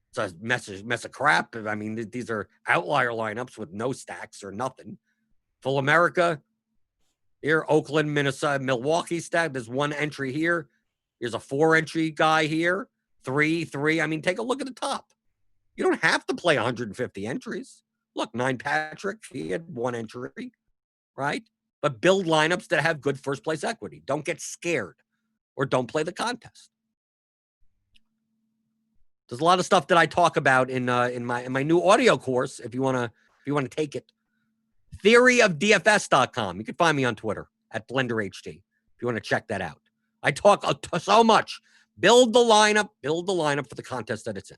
It's a mess of crap. I mean, these are outlier lineups with no stacks or nothing. Full America. Here, Oakland, Minnesota, Milwaukee stack. There's 1 entry here. Here's a 4-entry guy here. 3. I mean, take a look at the top. You don't have to play 150 entries. Look, 9 Patrick, he had 1 entry, right? But build lineups that have good first place equity. Don't get scared or don't play the contest. There's a lot of stuff that I talk about in my new audio course. If you want to take it, theoryofdfs.com. You can find me on Twitter at BlenderHD if you want to check that out. I talk so much. Build the lineup for the contest that it's in.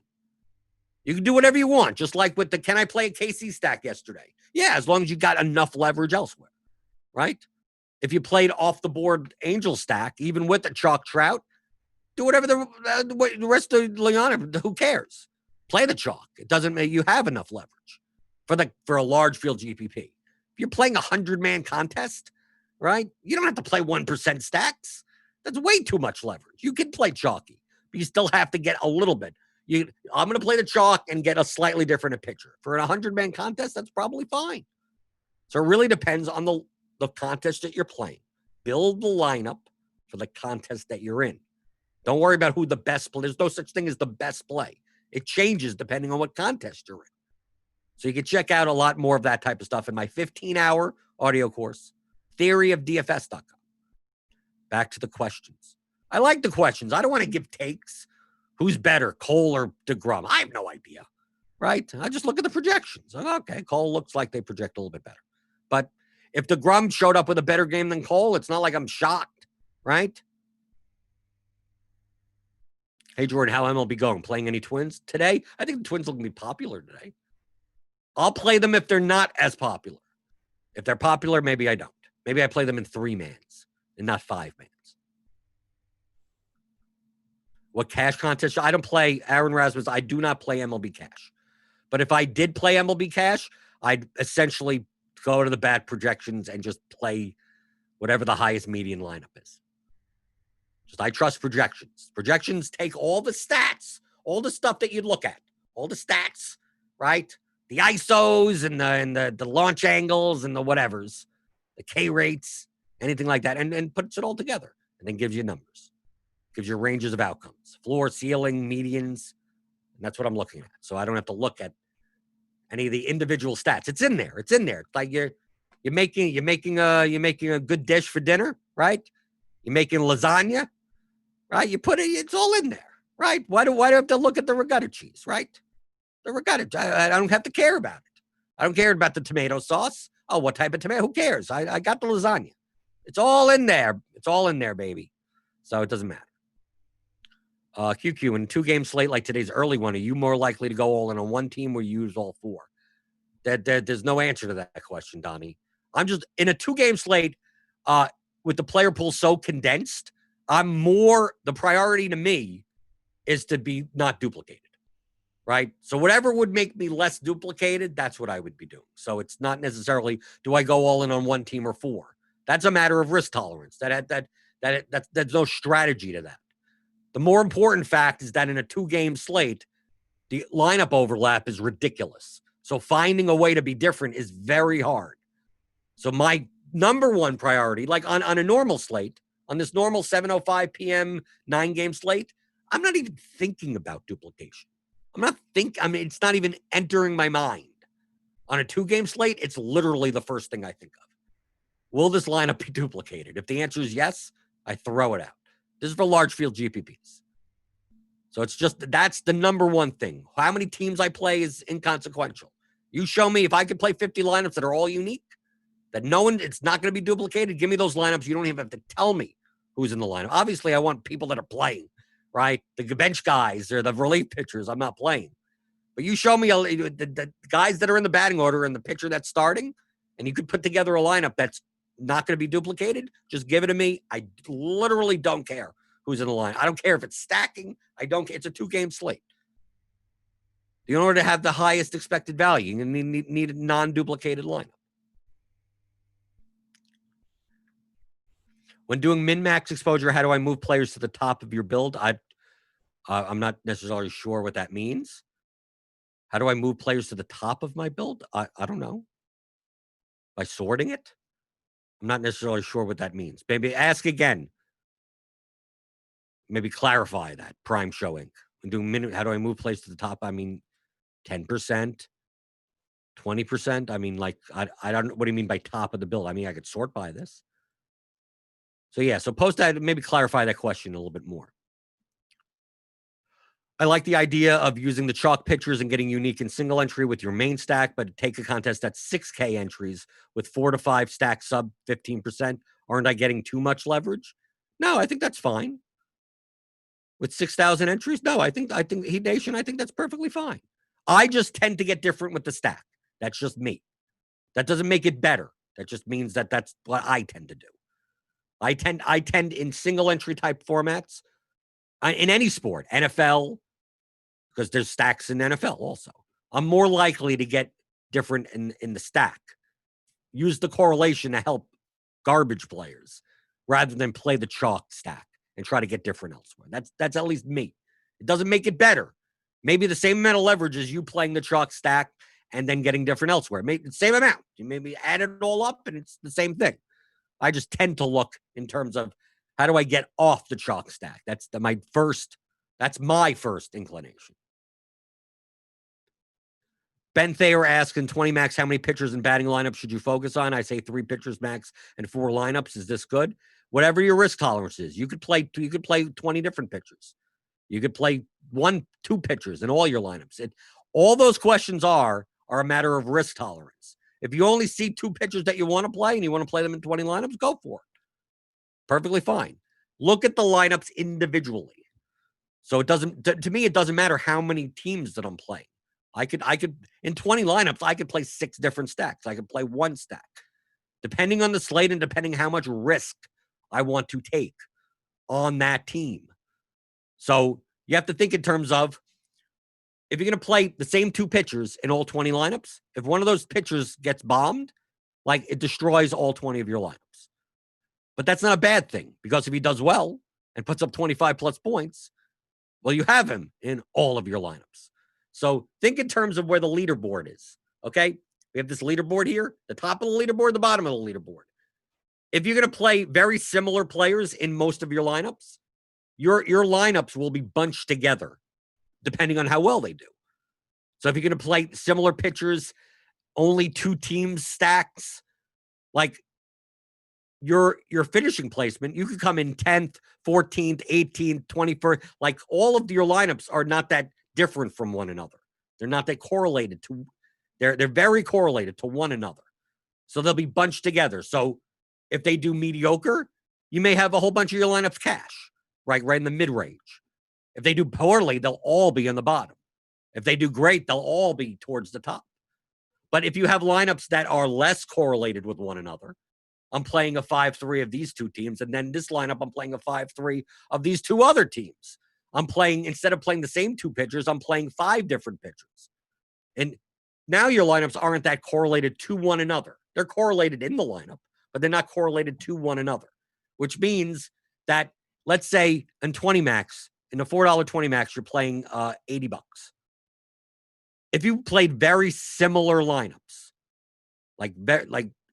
You can do whatever you want, just like with the can I play a KC stack yesterday? Yeah, as long as you got enough leverage elsewhere, right? If you played off the board Angel stack, even with the chalk Trout, do whatever the rest of Leon, who cares? Play the chalk. It doesn't make you have enough leverage for a large field GPP. If you're playing a 100-man contest, right? You don't have to play 1% stacks. That's way too much leverage. You can play chalky, but you still have to get a little bit. I'm going to play the chalk and get a slightly different picture. For a 100-man contest, that's probably fine. So it really depends on the contest that you're playing. Build the lineup for the contest that you're in. Don't worry about who the best play. There's no such thing as the best play. It changes depending on what contest you're in. So you can check out a lot more of that type of stuff in my 15-hour audio course, theoryofdfs.com. Back to the questions. I like the questions. I don't want to give takes Who's better, Cole or DeGrom? I have no idea, right? I just look at the projections. Okay, Cole looks like they project a little bit better. But if DeGrom showed up with a better game than Cole, it's not like I'm shocked, right? Hey, Jordan, how MLB going? Playing any Twins today? I think the Twins will be popular today. I'll play them if they're not as popular. If they're popular, maybe I don't. Maybe I play them in 3-mans and not 5-mans. What cash contest? I don't play Aaron Rasmus. I do not play MLB Cash. But if I did play MLB Cash, I'd essentially go to the bat projections and just play whatever the highest median lineup is. Just I trust projections. Projections take all the stats, all the stuff that you'd look at, all the stats, right? The ISOs and the launch angles and the whatevers, the K rates, anything like that, and puts it all together and then gives you numbers. Gives you ranges of outcomes, floor, ceiling, medians, and that's what I'm looking at. So I don't have to look at any of the individual stats. It's in there. It's in there. It's like you're making a good dish for dinner, right? You're making lasagna, right? You put it. It's all in there, right? Why do I have to look at the regatta cheese, right? The regatta. I don't have to care about it. I don't care about the tomato sauce. Oh, what type of tomato? Who cares? I got the lasagna. It's all in there. It's all in there, baby. So it doesn't matter. QQ, in a 2-game slate like today's early one, are you more likely to go all in on one team or use all 4? There's no answer to that question, Donnie. I'm just in a 2-game slate with the player pool so condensed. The priority to me is to be not duplicated, right? So whatever would make me less duplicated, that's what I would be doing. So it's not necessarily, do I go all in on one team or 4? That's a matter of risk tolerance. There's no strategy to that. The more important fact is that in a 2-game slate, the lineup overlap is ridiculous. So finding a way to be different is very hard. So my number one priority, like on a normal slate, on this normal 7:05 p.m. 9-game slate, I'm not even thinking about duplication. It's not even entering my mind. On a 2-game slate, it's literally the first thing I think of. Will this lineup be duplicated? If the answer is yes, I throw it out. This is for large field GPPs. So that's the number one thing. How many teams I play is inconsequential. You show me if I could play 50 lineups that are all unique, that it's not going to be duplicated. Give me those lineups. You don't even have to tell me who's in the lineup. Obviously, I want people that are playing, right? The bench guys or the relief pitchers. I'm not playing. But you show me the guys that are in the batting order and the pitcher that's starting, and you could put together a lineup that's not going to be duplicated. Just give it to me. I literally don't care who's in the line. I don't care if it's stacking. I don't care. It's a 2-game slate. In order to have the highest expected value, you need a non-duplicated lineup. When doing min-max exposure, how do I move players to the top of your build? I'm not necessarily sure what that means. How do I move players to the top of my build? I don't know. By sorting it? I'm not necessarily sure what that means. Maybe ask again. Maybe clarify that. Prime showing. When doing how do I move players to the top? I mean, 10%, 20%. I mean, like, I don't know. What do you mean by top of the build? I mean, I could sort by this. So yeah, so post that, maybe clarify that question a little bit more. I like the idea of using the chalk pictures and getting unique in single entry with your main stack, but take a contest that's 6K entries with 4 to 5 stacks sub 15%. Aren't I getting too much leverage? No, I think that's fine. With 6,000 entries? No, I think Heat Nation, I think that's perfectly fine. I just tend to get different with the stack. That's just me. That doesn't make it better. That just means that that's what I tend to do. I tend in single entry type formats in any sport, NFL, because there's stacks in NFL also. I'm more likely to get different in the stack. Use the correlation to help garbage players rather than play the chalk stack and try to get different elsewhere. That's at least me. It doesn't make it better. Maybe the same amount of leverage as you playing the chalk stack and then getting different elsewhere. Maybe the same amount. You maybe add it all up and it's the same thing. I just tend to look in terms of how do I get off the chalk stack? That's my first inclination. Ben Thayer asks in 20 max, how many pitchers and batting lineups should you focus on? I say 3 pitchers max and 4 lineups. Is this good? Whatever your risk tolerance is. You could play 20 different pitchers. You could play 1, 2 pitchers in all your lineups. All those questions are a matter of risk tolerance. If you only see 2 pitchers that you want to play and you want to play them in 20 lineups, go for it. Perfectly fine. Look at the lineups individually. So it doesn't, to me, it doesn't matter how many teams that I'm playing. I could in 20 lineups, I could play 6 different stacks. I could play 1 stack, depending on the slate and depending how much risk I want to take on that team. So you have to think in terms of, if you're going to play the same 2 pitchers in all 20 lineups, if one of those pitchers gets bombed, like, it destroys all 20 of your lineups. But that's not a bad thing, because if he does well and puts up 25 plus points, well, you have him in all of your lineups. So think in terms of where the leaderboard is, okay? We have this leaderboard here, the top of the leaderboard, the bottom of the leaderboard. If you're going to play very similar players in most of your lineups, your lineups will be bunched together, depending on how well they do. So if you're going to play similar pitchers, only 2 teams stacks, like, your finishing placement, you could come in 10th, 14th, 18th, 21st. Like, all of your lineups are not that different from one another. They're not that correlated to, they're very correlated to one another. So they'll be bunched together. So if they do mediocre, you may have a whole bunch of your lineups cash, right in the mid-range. If they do poorly, they'll all be on the bottom. If they do great, they'll all be towards the top. But if you have lineups that are less correlated with one another, I'm playing a 5-3 of these 2 teams, and then this lineup, I'm playing a 5-3 of these 2 other teams. I'm playing, instead of playing the same 2 pitchers, I'm playing 5 different pitchers. And now your lineups aren't that correlated to one another. They're correlated in the lineup, but they're not correlated to one another, which means that, let's say in 20 max, in the $4 20 max, you're playing $80. If you played very similar lineups, like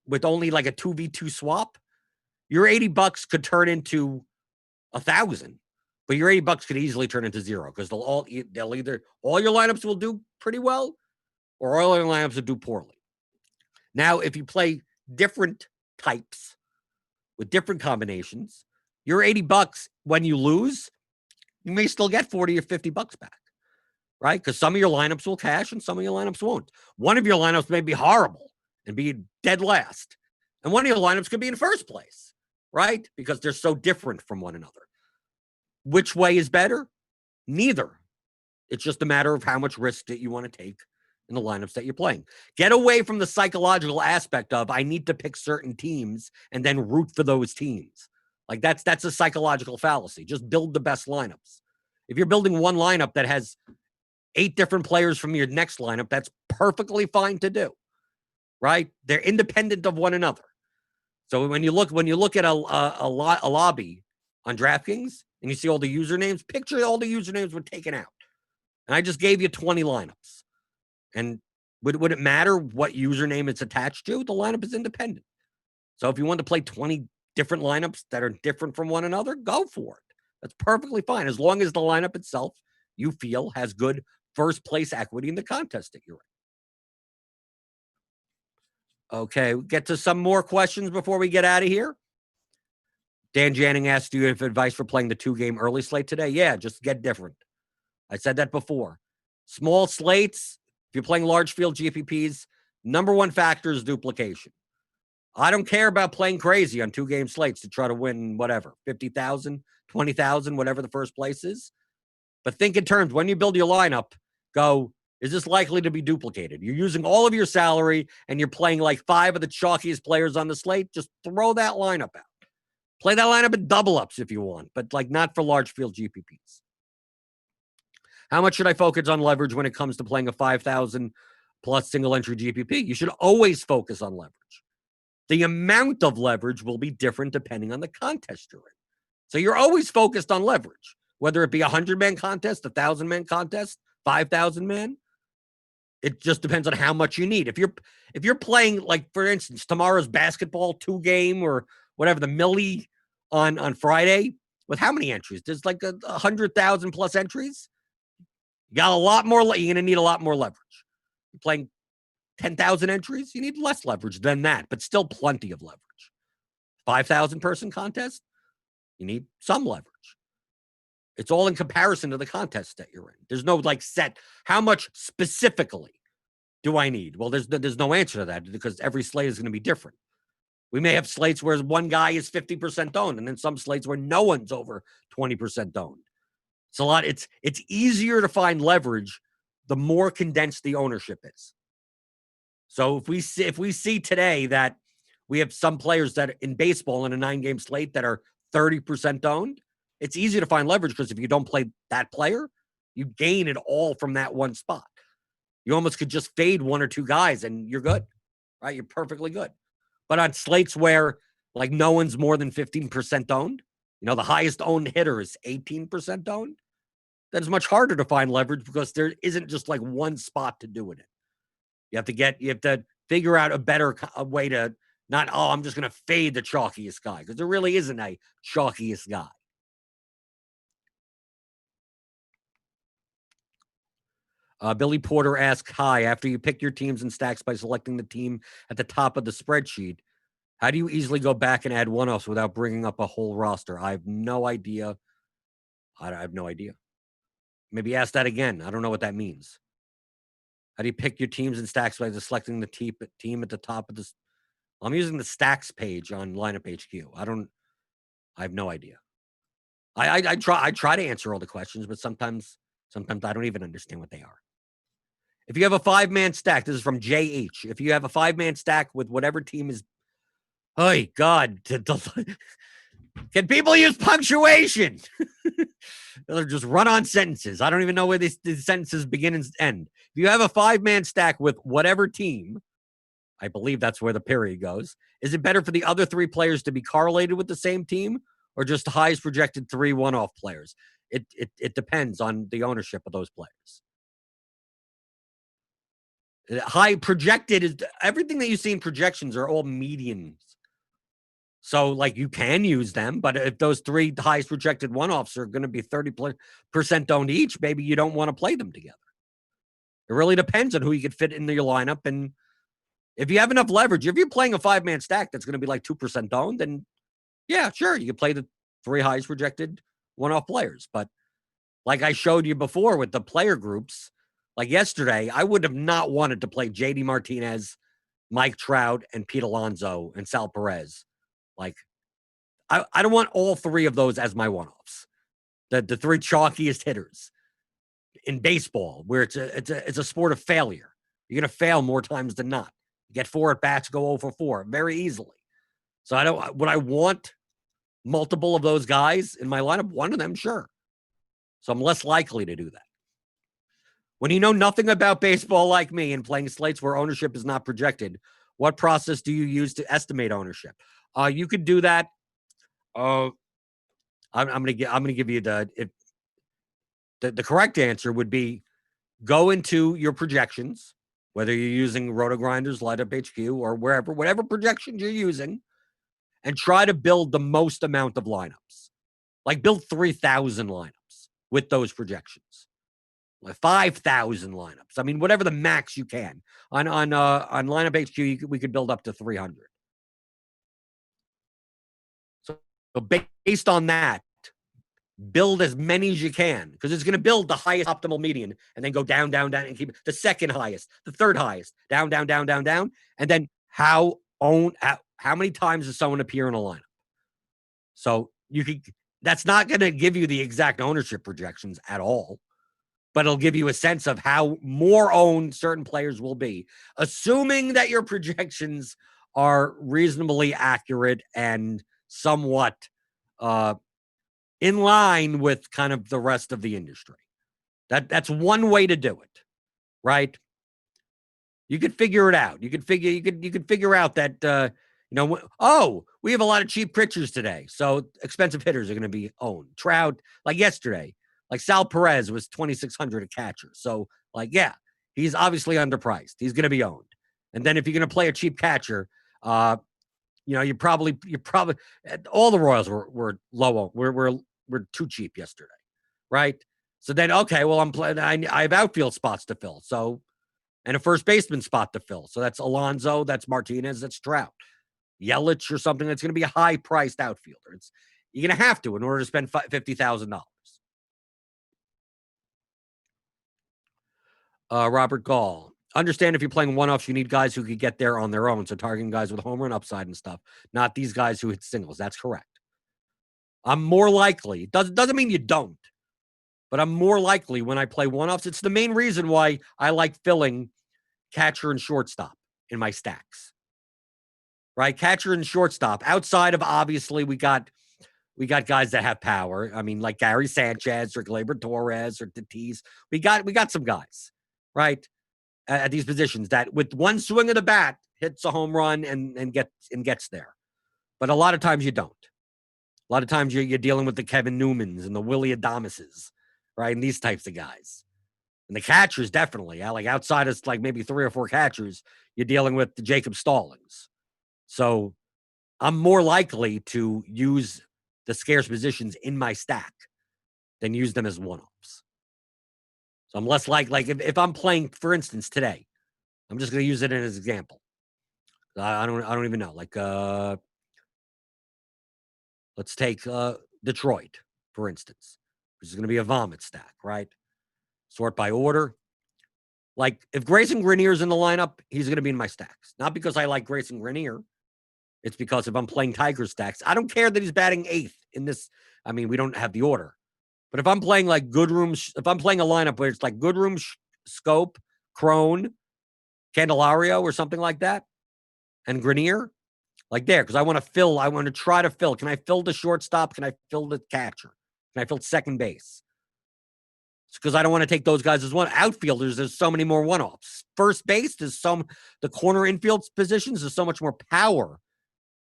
with only like a 2v2 swap, your $80 could turn into 1,000, but your $80 could easily turn into 0, because they'll either, all your lineups will do pretty well, or all your lineups will do poorly. Now, if you play different types with different combinations, your $80, when you lose, you may still get 40 or $50 back, right? Because some of your lineups will cash and some of your lineups won't. One of your lineups may be horrible and be dead last, and one of your lineups could be in first place, right? Because they're so different from one another. Which way is better? Neither. It's just a matter of how much risk that you want to take in the lineups that you're playing. Get away from the psychological aspect of, I need to pick certain teams and then root for those teams. Like, that's a psychological fallacy. Just build the best lineups. If you're building one lineup that has 8 different players from your next lineup, that's perfectly fine to do, right? They're independent of one another. So when you look at a lobby on DraftKings and you see all the usernames, picture all the usernames were taken out. And I just gave you 20 lineups. And would it matter what username it's attached to? The lineup is independent. So if you want to play 20 different lineups that are different from one another, go for it. That's perfectly fine, as long as the lineup itself, you feel, has good first place equity in the contest that you're in. Okay, we'll get to some more questions before we get out of here. Dan Janning asked you if advice for playing the 2-game early slate today. Yeah, just get different. I said that before. Small slates, if you're playing large field GPPs, number one factor is duplication. I don't care about playing crazy on 2-game slates to try to win whatever, 50,000, 20,000, whatever the first place is. But think in terms, when you build your lineup, go, is this likely to be duplicated? You're using all of your salary and you're playing like 5 of the chalkiest players on the slate. Just throw that lineup out. Play that lineup in double ups if you want, but like not for large field GPPs. How much should I focus on leverage when it comes to playing a 5,000 plus single entry GPP? You should always focus on leverage. The amount of leverage will be different depending on the contest you're in. So you're always focused on leverage, whether it be a 100-man contest, a 1,000-man contest, 5,000-man. It just depends on how much you need. If you're playing, like, for instance, tomorrow's basketball 2-game or whatever, the Millie on Friday, with how many entries? There's like 100,000 plus entries. You got a lot more. You're going to need a lot more leverage. You're playing 10,000 entries, you need less leverage than that, but still plenty of leverage. 5,000 person contest, you need some leverage. It's all in comparison to the contest that you're in. There's no like set, how much specifically do I need? Well, there's no answer to that because every slate is going to be different. We may have slates where one guy is 50% owned, and then some slates where no one's over 20% owned. It's a lot. It's easier to find leverage the more condensed the ownership is. So if we see today that we have some players that in baseball in a 9-game slate that are 30% owned, it's easy to find leverage because if you don't play that player, you gain it all from that one spot. You almost could just fade one or two guys and you're good, right? You're perfectly good. But on slates where like no one's more than 15% owned, the highest owned hitter is 18% owned, then it's much harder to find leverage because there isn't just like one spot to do it in. You have to figure out a better way to not, I'm just going to fade the chalkiest guy because there really isn't a chalkiest guy. Billy Porter asks, hi, after you pick your teams and stacks by selecting the team at the top of the spreadsheet, how do you easily go back and add one-offs without bringing up a whole roster? I have no idea. I have no idea. Maybe ask that again. I don't know what that means. How do you pick your teams and stacks by selecting the team at the top of this? I'm using the stacks page on Lineup HQ. I have no idea. I try to answer all the questions, but sometimes I don't even understand what they are. If you have a 5-man stack, this is from JH. If you have a 5-man stack with whatever team is, oh God, can people use punctuation? They'll just run on sentences. I don't even know where these sentences begin and end. If you have a 5-man stack with whatever team, I believe that's where the period goes. Is it better for the other 3 players to be correlated with the same team or just the highest projected 3 one-off players? It depends on the ownership of those players. High projected is everything that you see in projections are all medians. So like you can use them, but if those 3 highest projected one-offs are going to be 30% owned each, maybe you don't want to play them together. It really depends on who you could fit in your lineup. And if you have enough leverage, if you're playing a 5-man stack that's going to be like 2% owned, then yeah, sure, you can play the 3 highest projected one-off players. But like I showed you before with the player groups, like yesterday, I would have not wanted to play JD Martinez, Mike Trout, and Pete Alonso and Sal Perez. Like, I don't want all 3 of those as my one-offs. The 3 chalkiest hitters in baseball, where it's a sport of failure. You're going to fail more times than not. You get 4 at bats, go 0 for 4 very easily. So would I want multiple of those guys in my lineup? One of them, sure. So I'm less likely to do that. When you know nothing about baseball like me and playing slates where ownership is not projected, what process do you use to estimate ownership? You could do that. I'm gonna give you the correct answer would be go into your projections, whether you're using RotoGrinders, Lineup HQ, or whatever projections you're using, and try to build the most amount of lineups. Like build 3,000 lineups with those projections. 5,000 lineups. I mean, whatever the max you can. On Lineup HQ, we could build up to 300. So based on that, build as many as you can because it's going to build the highest optimal median and then go down, and keep the second highest, the third highest, down, and then how many times does someone appear in a lineup? So that's not going to give you the exact ownership projections at all. But it'll give you a sense of how more owned certain players will be, assuming that your projections are reasonably accurate and somewhat in line with kind of the rest of the industry. That's one way to do it, right? You could figure it out. You could figure out that we have a lot of cheap pitchers today, so expensive hitters are going to be owned. Trout, like yesterday. Like Sal Perez was 2,600 a catcher. So, he's obviously underpriced. He's going to be owned. And then if you're going to play a cheap catcher, you probably all the Royals were low. We're too cheap yesterday, right? So then, okay, well, I'm playing. I have outfield spots to fill. So, and a first baseman spot to fill. So that's Alonso, that's Martinez, that's Trout, Yelich, or something that's going to be a high priced outfielder. You're going to have to in order to spend $50,000. Robert Gall. Understand if you're playing one-offs, you need guys who could get there on their own. So targeting guys with home run upside and stuff, not these guys who hit singles. That's correct. I'm more likely. Doesn't mean you don't, but I'm more likely when I play one-offs. It's the main reason why I like filling catcher and shortstop in my stacks. Right? Catcher and shortstop. Outside of, obviously, we got guys that have power. I mean, like Gary Sanchez or Gleyber Torres or Tatis. We got some guys, right, at these positions that with one swing of the bat hits a home run and gets there. But a lot of times you don't. A lot of times you're dealing with the Kevin Newmans and the Willie Adameses, right, and these types of guys. And the catchers, definitely. Like outside of like maybe 3 or 4 catchers, you're dealing with the Jacob Stallings. So I'm more likely to use the scarce positions in my stack than use them as one-offs. So I'm less like if I'm playing, for instance, today, I'm just going to use it as an example. I don't even know. Like, let's take Detroit, for instance, which is going to be a vomit stack, right? Sort by order. Like, if Grayson Grenier's in the lineup, he's going to be in my stacks. Not because I like Grayson Grenier. It's because if I'm playing Tiger stacks, I don't care that he's batting 8th in this. I mean, we don't have the order. But if I'm playing like if I'm playing a lineup where it's like Goodroom, Scope, Crone, Candelario, or something like that, and Grenier, like there, because I want to try to fill. Can I fill the shortstop? Can I fill the catcher? Can I fill second base? It's because I don't want to take those guys as one. Outfielders, there's so many more one-offs. First base, the corner infield positions, there's so much more power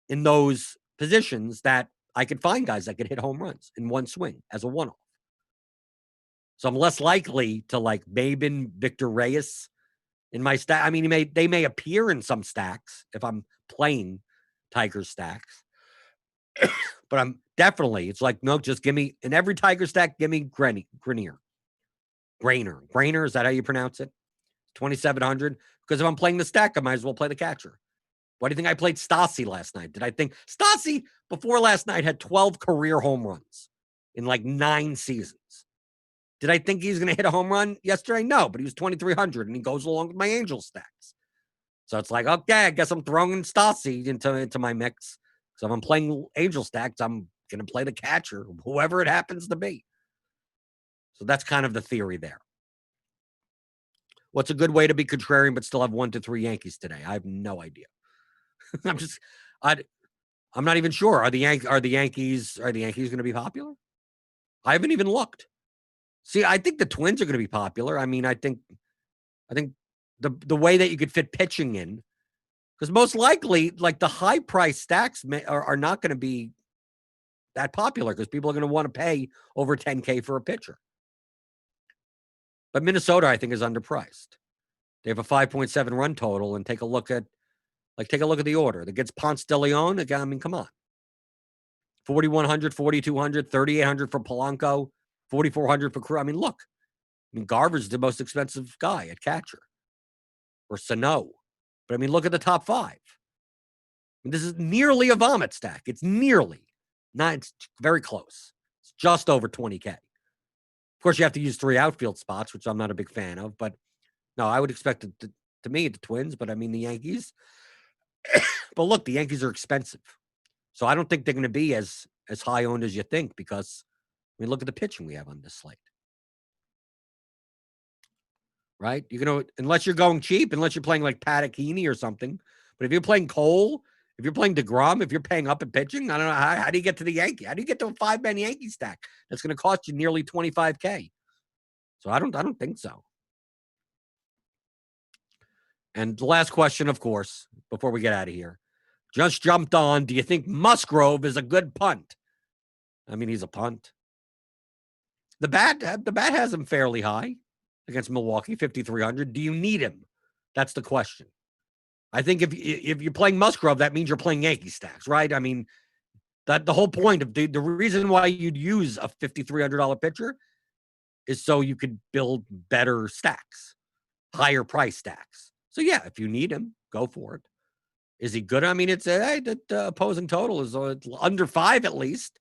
in those positions that I could find guys that could hit home runs in one swing as a one-off. So I'm less likely to like Maben, Victor Reyes in my stack. I mean, they may appear in some stacks if I'm playing Tiger stacks. But I'm definitely, it's like, no, just give me, in every Tiger stack, give me Grenier. Grainer, is that how you pronounce it? 2,700. Because if I'm playing the stack, I might as well play the catcher. Why do you think I played Stassi last night? Did I think Stassi before last night had 12 career home runs in like 9 seasons? Did I think he's going to hit a home run yesterday? No, but he was 2,300 and he goes along with my Angel stacks. So it's like, okay, I guess I'm throwing Stassi into my mix. So if I'm playing Angel stacks, I'm going to play the catcher, whoever it happens to be. So that's kind of the theory there. What's a good way to be contrarian but still have 1 to 3 Yankees today? I have no idea. I'm not even sure. Are the Yankees going to be popular? I haven't even looked. See, I think the Twins are going to be popular. I mean, I think the way that you could fit pitching in, because most likely, like the high price stacks are not going to be that popular because people are going to want to pay over $10K for a pitcher. But Minnesota, I think, is underpriced. They have a 5.7 run total, and take a look at the order. That gets Ponce de Leon. Again, I mean, come on. 4,100, 4,200, 3,800 for Polanco, 4,400 for Crew. I mean, look. I mean, Garver's the most expensive guy at catcher. Or Sano. But I mean, look at the top 5. I mean, this is nearly a vomit stack. It's nearly. It's very close. It's just over 20K. Of course, you have to use 3 outfield spots, which I'm not a big fan of. But no, I would expect it to me, the Twins. But I mean, the Yankees. But look, the Yankees are expensive. So I don't think they're going to be as high owned as you think because, I mean, look at the pitching we have on this slate. Right? Unless you're going cheap, unless you're playing like Paddock Heaney or something. But if you're playing Cole, if you're playing DeGrom, if you're paying up at pitching, I don't know, how do you get to the Yankee? How do you get to a 5-man Yankee stack that's going to cost you nearly 25K? So I don't think so. And the last question, of course, before we get out of here. Just jumped on. Do you think Musgrove is a good punt? I mean, he's a punt. The bat has him fairly high against Milwaukee, 5,300. Do you need him? That's the question. I think if you're playing Musgrove, that means you're playing Yankee stacks, right? I mean, that the whole point of the reason why you'd use a $5,300 pitcher is so you could build better stacks, higher price stacks. So yeah, if you need him, go for it. Is he good? I mean, it's the opposing total is under 5 at least,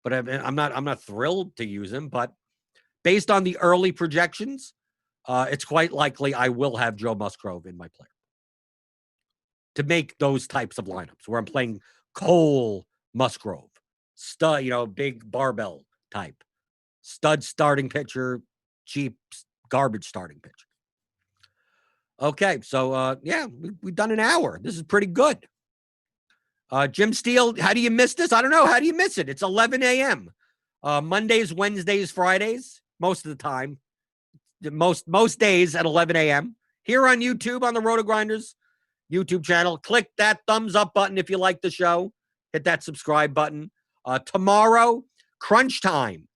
but I'm not thrilled to use him. But based on the early projections, it's quite likely I will have Joe Musgrove in my player to make those types of lineups where I'm playing Cole Musgrove, stud, big barbell type, stud starting pitcher, cheap garbage starting pitcher. Okay, so we've done an hour. This is pretty good. Jim Steele, how do you miss this? I don't know. How do you miss it? It's 11 a.m. Mondays, Wednesdays, Fridays, most of the time. Most days at 11 a.m. Here on YouTube on the RotoGrinders YouTube channel. Click that thumbs up button if you like the show. Hit that subscribe button. Tomorrow, Crunch Time,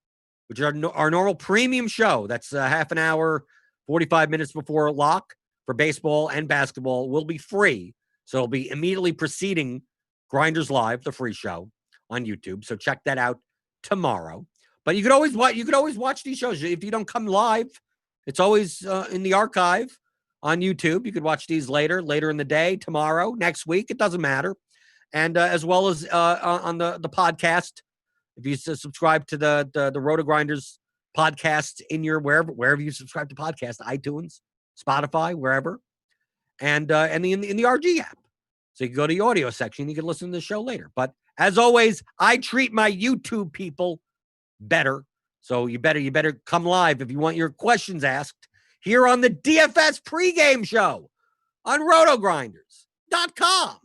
which is our normal premium show. That's half an hour, 45 minutes before lock for baseball and basketball, will be free. So it'll be immediately preceding Grinders Live, the free show on YouTube. So check that out tomorrow. But you could always watch these shows. If you don't come live, it's always in the archive on YouTube. You could watch these later in the day, tomorrow, next week. It doesn't matter. And as well as on the podcast, if you subscribe to the RotoGrinders podcast in your wherever you subscribe to podcasts, iTunes, Spotify, wherever, and in the RG app. So you can go to the audio section. You can listen to the show later. But as always, I treat my YouTube people better. So you better come live if you want your questions asked here on the DFS pregame show on RotoGrinders.com.